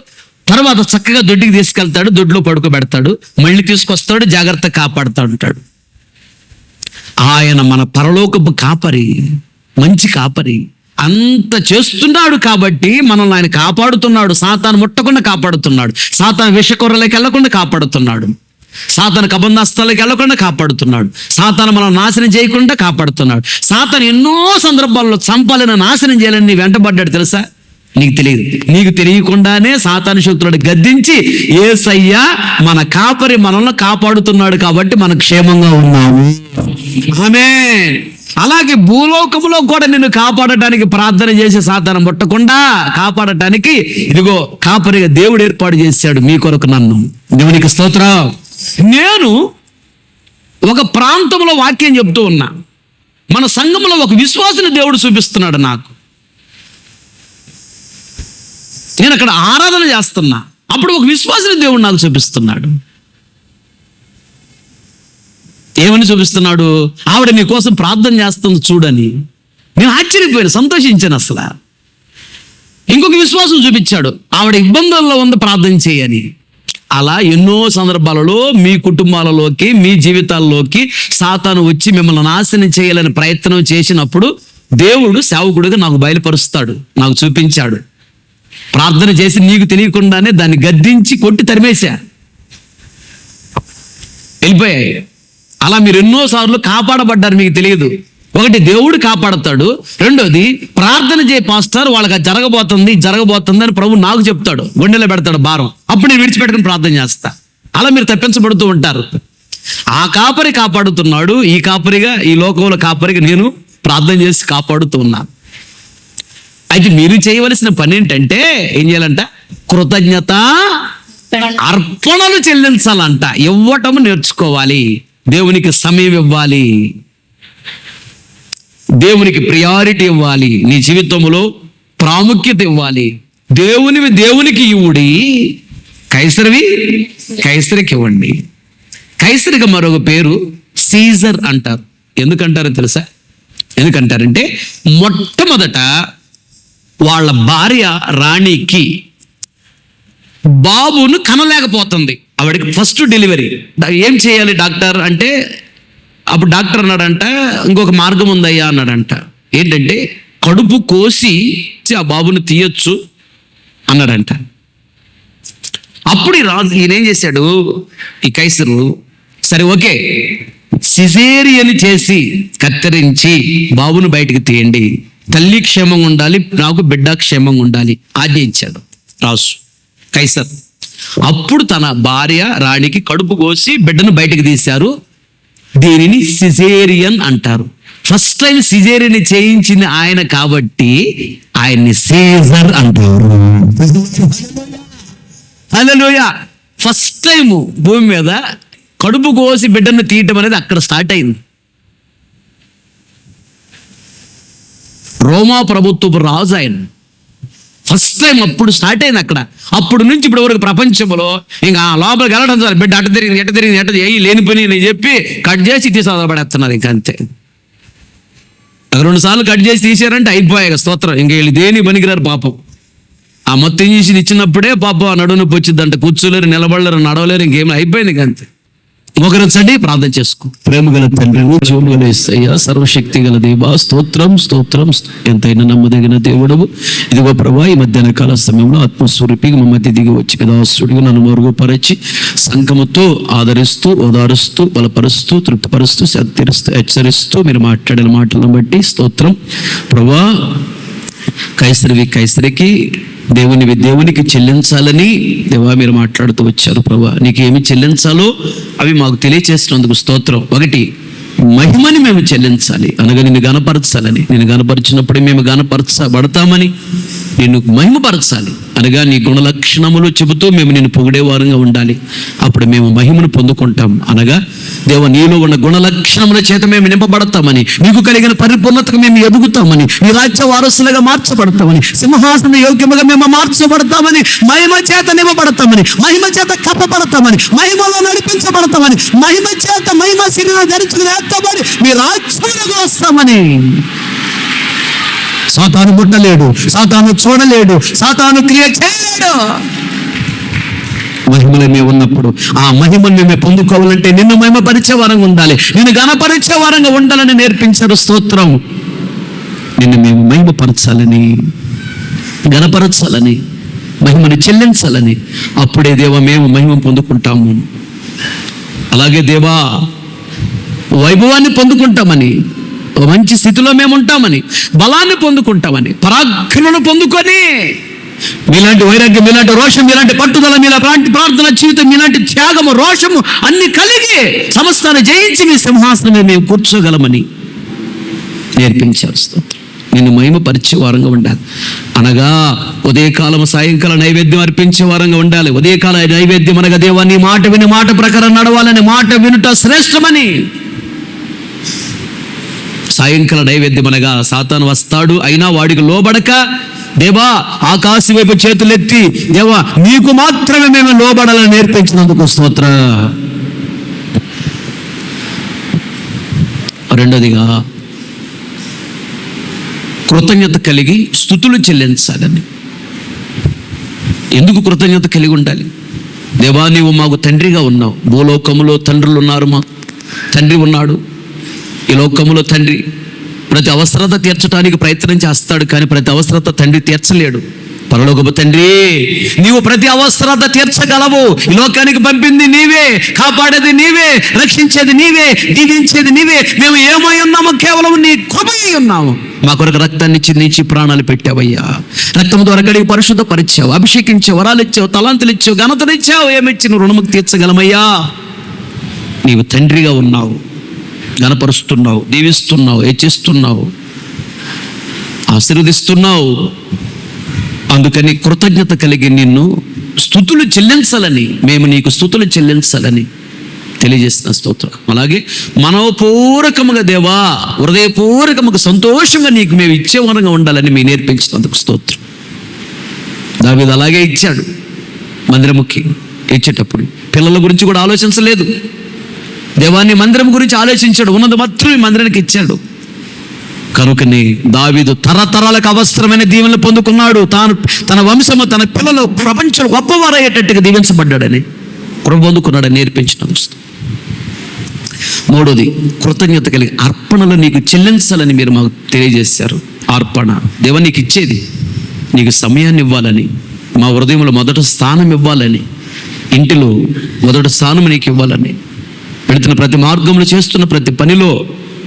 తర్వాత చక్కగా దొడ్డికి తీసుకెళ్తాడు, దొడ్లో పడుకోబెడతాడు, మళ్ళీ తీసుకొస్తాడు, జాగ్రత్తగా కాపాడుతాడు ఉంటాడు. ఆయన మన పరలోకపు కాపరి, మంచి కాపరి. అంత చేస్తున్నాడు కాబట్టి మనల్ని ఆయన కాపాడుతున్నాడు. సాతాను ముట్టకుండా కాపాడుతున్నాడు, సాతాను విషకొర్రలోకి వెళ్లకుండా కాపాడుతున్నాడు, సాతాను కబంధాస్తాలకు వెళ్లకుండా కాపాడుతున్నాడు, సాతాను మనం నాశనం చేయకుండా కాపాడుతున్నాడు. సాతాను ఎన్నో సందర్భాల్లో చంపాలని, నాశనం చేయాలని నీ వెంటబడ్డాడు, తెలుసా? నీకు తెలియదు. నీకు తెలియకుండానే సాతాను శక్తులను గద్దించి యేసయ్య మన కాపరి మనల్ని కాపాడుతున్నాడు కాబట్టి మనం క్షేమంగా ఉన్నాము. ఆమేన్. అలాగే భూలోకములో కూడా నిన్ను కాపాడటానికి ప్రార్థన చేసి సాతాను ముట్టకుండా కాపాడటానికి ఇదిగో కాపరిగా దేవుడు ఏర్పాటు చేశాడు మీ కొరకు నన్ను. దేవునికి స్తోత్రం. నేను ఒక ప్రాంతంలో వాక్యం చెప్తూ ఉన్నా, మన సంఘంలో ఒక విశ్వాసిని దేవుడు చూపిస్తున్నాడు నాకు. నేను అక్కడ ఆరాధన చేస్తున్నా, అప్పుడు ఒక విశ్వాసిని దేవుడు నాకు చూపిస్తున్నాడు. ఏమని చూపిస్తున్నాడు? ఆవిడ నీ కోసం ప్రార్థన చేస్తుంది చూడని. నేను ఆశ్చర్యపోయాను, సంతోషించాను అసలు. ఇంకొక విశ్వాసం చూపించాడు, ఆవిడ ఇబ్బందుల్లో ఉంది, ప్రార్థన చేయని. అలా ఎన్నో సందర్భాలలో మీ కుటుంబాలలోకి, మీ జీవితాల్లోకి సాతాను వచ్చి మిమ్మల్ని నాశనం చేయాలని ప్రయత్నం చేసినప్పుడు దేవుడు సేవకుడిగా నాకు బయలుపరుస్తాడు, నాకు చూపించాడు. ప్రార్థన చేసి నీకు తెలియకుండానే దాన్ని గద్దించి కొట్టి తరిమేశా, వెళ్ళిపోయాయి. అలా మీరు ఎన్నోసార్లు కాపాడబడ్డారు, మీకు తెలియదు. ఒకటి, దేవుడు కాపాడతాడు. రెండోది, ప్రార్థన చేయ పాస్టర్, వాళ్ళకి అది జరగబోతుంది అని ప్రభు నాకు చెప్తాడు, గుండెలో పెడతాడు భారం. అప్పుడు నేను విడిచిపెట్టుకుని ప్రార్థన చేస్తా. అలా మీరు తప్పించబడుతూ ఉంటారు. ఆ కాపరి కాపాడుతున్నాడు, ఈ కాపరిగా, ఈ లోకంలో కాపరిగా నేను ప్రార్థన చేసి కాపాడుతూ ఉన్నాను. అయితే మీరు చేయవలసిన పని ఏంటంటే, ఏం చేయాలంట? కృతజ్ఞత అర్పణలు చెల్లించాలంట. ఇవ్వటం నేర్చుకోవాలి, దేవునికి సమయం ఇవ్వాలి, దేవునికి ప్రియారిటీ ఇవ్వాలి, నీ జీవితంలో ప్రాముఖ్యత ఇవ్వాలి. దేవునికి ఇవ్వుడి, కైసరివి కైసరికి ఇవ్వండి. కైసరికి మరొక పేరు సీజర్ అంటారు. ఎందుకంటారో తెలుసా? ఎందుకంటారంటే, మొట్టమొదట వాళ్ళ భార్య రాణికి బాబును కనలేకపోతుంది. ఆవిడకి ఫస్ట్ డెలివరీ. ఏం చేయాలి డాక్టర్ అంటే, అప్పుడు డాక్టర్ అన్నాడంట, ఇంకొక మార్గం ఉందయ్యా అన్నాడంట. ఏంటంటే, కడుపు కోసి ఆ బాబును తీయొచ్చు అన్నాడంట. అప్పుడు ఈయనేం చేశాడు, ఈ కైసరు, సరే ఓకే, సిజేరియన్ చేసి కత్తిరించి బాబును బయటికి తీయండి, తల్లి క్షేమంగా ఉండాలి, నాకు బిడ్డ క్షేమంగా ఉండాలి ఆజ్ఞ ఇచ్చాడు రాజు కైసర్. అప్పుడు తన భార్య రాణికి కడుపు కోసి బిడ్డను బయటికి తీశారు. దీనిని సిజేరియన్ అంటారు. ఫస్ట్ టైం సిజేరియన్ చేయించింది ఆయన కాబట్టి ఆయన్ని సీజర్ అంటారు. హల్లెలూయా. ఫస్ట్ టైం భూమి మీద కడుపు కోసి బిడ్డను తీయటం అనేది అక్కడ స్టార్ట్ అయింది. రోమా ప్రభుత్వపు రాజు ఆయన. ఫస్ట్ టైం అప్పుడు స్టార్ట్ అయింది అక్కడ. అప్పుడు నుంచి ఇప్పటి వరకు ప్రపంచంలో ఇంకా లోపలికి వెళ్ళడం సార్, బిడ్డ అటు తిరిగింది ఏ లేని పని అని చెప్పి కట్ చేసి తీసేస్తున్నారు. ఇంకా అంతే. 2 సార్లు కట్ చేసి తీసారంటే అయిపోయాయి, స్తోత్రం. ఇంకా వీళ్ళు దేని పనికిరారు పాపం. ఆ మొత్తం చేసి ఇచ్చినప్పుడే పాపం నడునొప్పి వచ్చిందంట, కూర్చోలేరు, నిలబడలేరు, నడవలేరు, ఇంకేం అయిపోయింది. ఇంకా అంతే. మోకరించండి, ప్రార్థన చేసుకో. ప్రేమ గల తండ్రి, జీవం గల యేసయ్యా, సర్వశక్తి గల దేవా, స్తోత్రం స్తోత్రం. ఎంతైనా నమ్మదగిన దేవుడవు. ఇదిగో ప్రభా, ఈ మధ్యాహ్న కాల సమయంలో ఆత్మస్వరూపిగా మా మధ్య దిగి వచ్చి దాసుడిగా నన్ను మరుగుపరిచి సంఘముతో ఆదరిస్తూ, ఓదారుస్తూ, బలపరుస్తూ, తృప్తిపరుస్తూ, తీరుస్తూ, హెచ్చరిస్తూ మీరు మాట్లాడిన మాటలను బట్టి స్తోత్రం ప్రభా. కైసరికి దేవునికి చెల్లించాలని దేవా మీరు మాట్లాడుతూ వచ్చారు. ప్రభా నీకేమి చెల్లించాలో అవి మాకు తెలియచేసినందుకు స్తోత్రం. ఒకటి, మహిమని మేము చెల్లించాలి అనగా నిన్ను గణపరచాలని. నిన్ను గణపరిచినప్పుడే మేము గణపరచబడతామని నిన్ను మహిమపరచాలి అనగా నీ గుణలక్షణములు చెబుతూ మేము నిన్ను పొగిడేవారంగా ఉండాలి. అప్పుడు మేము మహిమను పొందుకుంటాం. అనగా దేవ నీలో ఉన్న గుణలక్షణముల చేత మేము నింపబడతామని, నీకు కలిగిన పరిపూర్ణతకు మేము ఎదుగుతామని, నీ రాజ్య వారసులుగా మార్చబడతామని, సింహాసన యోగ్యముగా మేము మార్చబడతామని, మహిమ చేత నింపబడతామని, మహిమ చేత కప్పబడతామని, మహిమలో నడిపించబడతామని, మహిమ చేత మహిమ శరీరం ధరించుకుని వేస్తామని, మీ రాజ్యములకు వస్తామని. సాతాను ముట్టలేడు, సాతాను చూడలేడు, సాతాను క్రియ చేయలేడు. మహిమలో మేము ఉన్నప్పుడు ఆ మహిమను మేము పొందుకోవాలంటే నిన్ను మహిమపరిచే వారంగా ఉండాలి, నిన్ను గణపరిచే వారంగా ఉండాలని నేర్పించారు. స్తోత్రం. నిన్ను మేము మహిమపరచాలని, గణపరచాలని, మహిమను చెల్లించాలని. అప్పుడే దేవా మేము మహిమ పొందుకుంటాము. అలాగే దేవా వైభవాన్ని పొందుకుంటామని, మంచి స్థితిలో మేము ఉంటామని, బలాన్ని పొందుకుంటామని, పరాక్రమను పొందుకొని మీలాంటి వైరాగ్యం, మీలాంటి రోషం, మీలాంటి పట్టుదల, మీలాంటి ప్రార్థన జీవితం, మీలాంటి త్యాగము, రోషము అన్ని కలిగి సమస్తాన్ని జయించి మీ సింహాసనం మేము కూర్చోగలమని నేర్పించారు. స్తోత్రం. నిన్ను మహిమపరిచే వారంగా ఉండాలి అనగా ఉదయకాలం సాయంకాలం నైవేద్యం అర్పించే వారంగా ఉండాలి. ఉదయకాల నైవేద్యం అనగా దేవా నీ మాట విని మాట ప్రకారం నడవాలని, మాట వినుట శ్రేష్టమని. సాయంకాల నైవేద్యం అనగా సాతాను వస్తాడు, అయినా వాడికి లోబడక దేవా ఆకాశం వైపు చేతులెత్తి దేవా నీకు మాత్రమే మేము లోబడాలని నేర్పించినందుకు స్తోత్ర. రెండోదిగా కృతజ్ఞత కలిగి స్తుతులు చెల్లించాలని. ఎందుకు కృతజ్ఞత కలిగి ఉండాలి? దేవా నీవు మాకు తండ్రిగా ఉన్నావు. భూలోకములో తండ్రులు ఉన్నారు, మాకు తండ్రి ఉన్నాడు. ఈ లోకములో తండ్రి ప్రతి అవసరత తీర్చడానికి ప్రయత్నం చేస్తాడు, కానీ ప్రతి అవసరత తండ్రి తీర్చలేడు. పరలోకపు తండ్రి నీవు ప్రతి అవసరత తీర్చగలవు. ఈ లోకానికి పంపింది నీవే, కాపాడేది నీవే, రక్షించేది నీవే, దీవించేది నీవే. మేము ఏమై ఉన్నామో కేవలం నీ కృపై ఉన్నాము. మా కొరకు రక్తాన్ని చిందించి ప్రాణాలు పెట్టావయ్యా. రక్తం ద్వారా కడిగి పరిశుద్ధపరిచావు, అభిషేకించావు, వరాలు ఇచ్చావు, తలాంతులు ఇచ్చావు, ఘనతలు ఇచ్చావు. ఏమిచ్చి నువ్వు రుణముకు తీర్చగలమయ్యా. నీవు తండ్రిగా ఉన్నావు, గణపరుస్తున్నావు, దీవిస్తున్నావు, హెచ్చిస్తున్నావు, ఆశీర్వదిస్తున్నావు. అందుకని కృతజ్ఞత కలిగి నిన్ను స్తుతులు చెల్లించాలని, మేము నీకు స్తుతులు చెల్లించాలని తెలియజేసిన స్తోత్రం. అలాగే మనోపూర్వకముగా దేవా హృదయపూర్వకముగా సంతోషంగా నీకు మేము ఇచ్చేవరంగా ఉండాలని మీ నేర్పించినందుకు స్తోత్రం. దావీదు అలాగే ఇచ్చాడు. మందిరముకి ఇచ్చేటప్పుడు పిల్లల గురించి కూడా ఆలోచించలేదు. దేవాన్ని మందిరం గురించి ఆలోచించాడు, ఉన్నది మాత్రం ఈ మందిరానికి ఇచ్చాడు. కనుకని దావీదు తరతరాలకు అవసరమైన దీవెనలు పొందుకున్నాడు. తన వంశము, తన పిల్లలు ప్రపంచంలో గొప్పవారయ్యేటట్టుగా దీవించబడ్డాడని, కృప పొందుకున్నాడని నేర్పించిన. మూడోది, కృతజ్ఞత కలిగి అర్పణలు నీకు చెల్లించాలని మీరు మాకు తెలియజేశారు. అర్పణ దేవా నీకు ఇచ్చేది, నీకు సమయాన్ని ఇవ్వాలని, మా హృదయంలో మొదటి స్థానం ఇవ్వాలని, ఇంటిలో మొదటి స్థానం నీకు ఇవ్వాలని, వెళుతున్న ప్రతి మార్గంలో చేస్తున్న ప్రతి పనిలో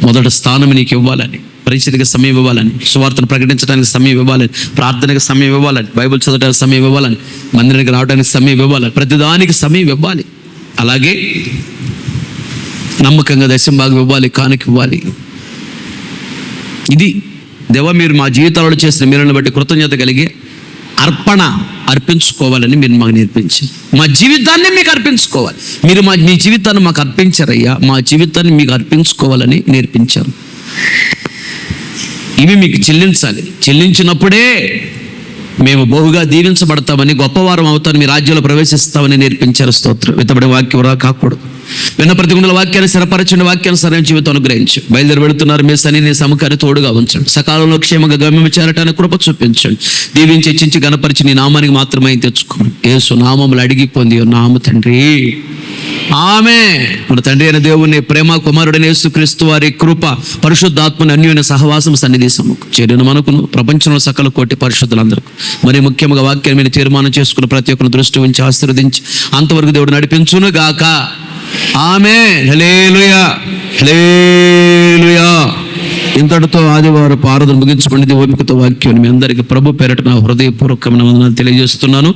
మొదటి స్థానం నీకు ఇవ్వాలని, పరిచర్యకు సమయం ఇవ్వాలని, సువార్తను ప్రకటించడానికి సమయం ఇవ్వాలని, ప్రార్థనకు సమయం ఇవ్వాలని, బైబిల్ చదవడానికి సమయం ఇవ్వాలని, మందిరానికి రావడానికి సమయం ఇవ్వాలని, ప్రతిదానికి సమయం ఇవ్వాలి. అలాగే నమ్మకంగా దశంభాగం ఇవ్వాలి, కానుక ఇవ్వాలి. ఇది దేవా మీరు మా జీవితాలలో చేసిన మేలును బట్టి కృతజ్ఞత కలిగి అర్పణ అర్పించుకోవాలని మీరు మాకు నేర్పించారు. మా జీవితాన్ని మీకు అర్పించుకోవాలి. మీరు మీ జీవితాన్ని మాకు అర్పించారయ్యా, మా జీవితాన్ని మీకు అర్పించుకోవాలని నేర్పించారు. ఇవి మీకు చెల్లించాలి. చెల్లించినప్పుడే మేము బహుగా దీవించబడతామని, గొప్పవారం అవుతామని, మీ రాజ్యంలో ప్రవేశిస్తామని నేర్పించారు. స్తోత్రం. విత్తబడే వాక్యం రా కాకూడదు. విన్న ప్రతి గుండెల వాక్యాన్ని స్థిరపరచండి, వాక్యాన్ని సరైన జీవితం అనుగ్రహించు. బయలుదేరి వెళుతున్నారు మీ సన్ని నీ సముఖాన్ని తోడుగా ఉంచండి. సకాలంలో క్షేమంగా గమ్యం చేరటానికి కృప చూపించండి. దీవించి హెచ్చించి గణపరిచి నీ నామానికి మాత్రమే తెచ్చుకోండి. యేసు నామములు అడిగి పొంది నామ తండ్రి, ఆమె. మన తండ్రి అయిన దేవుని ప్రేమ, కుమారుడైన యేసుక్రీస్తు వారి కృప, పరిశుద్ధాత్మని అన్యోన్య సహవాసం సన్నిధి సముఖం చేరిన మనకును ప్రపంచంలో సకల కోటి పరిశుద్ధులందరికీ, మరి ముఖ్యంగా వాక్యాన్ని మీద తీర్మానం చేసుకున్న ప్రతి ఒక్కరిని దృష్టి ఉంచి ఆశీర్వదించి అంతవరకు దేవుడు నడిపించును గాక. ఆమేన్. హల్లెలూయా, హల్లెలూయా. ఇంతటితో ఆదివారం ఆరాధన ముగించుకునేది ఓపికతో వాక్యం మీ అందరికీ ప్రభు పేరట నా హృదయపూర్వకమైన వందనాలు తెలియజేస్తున్నాను.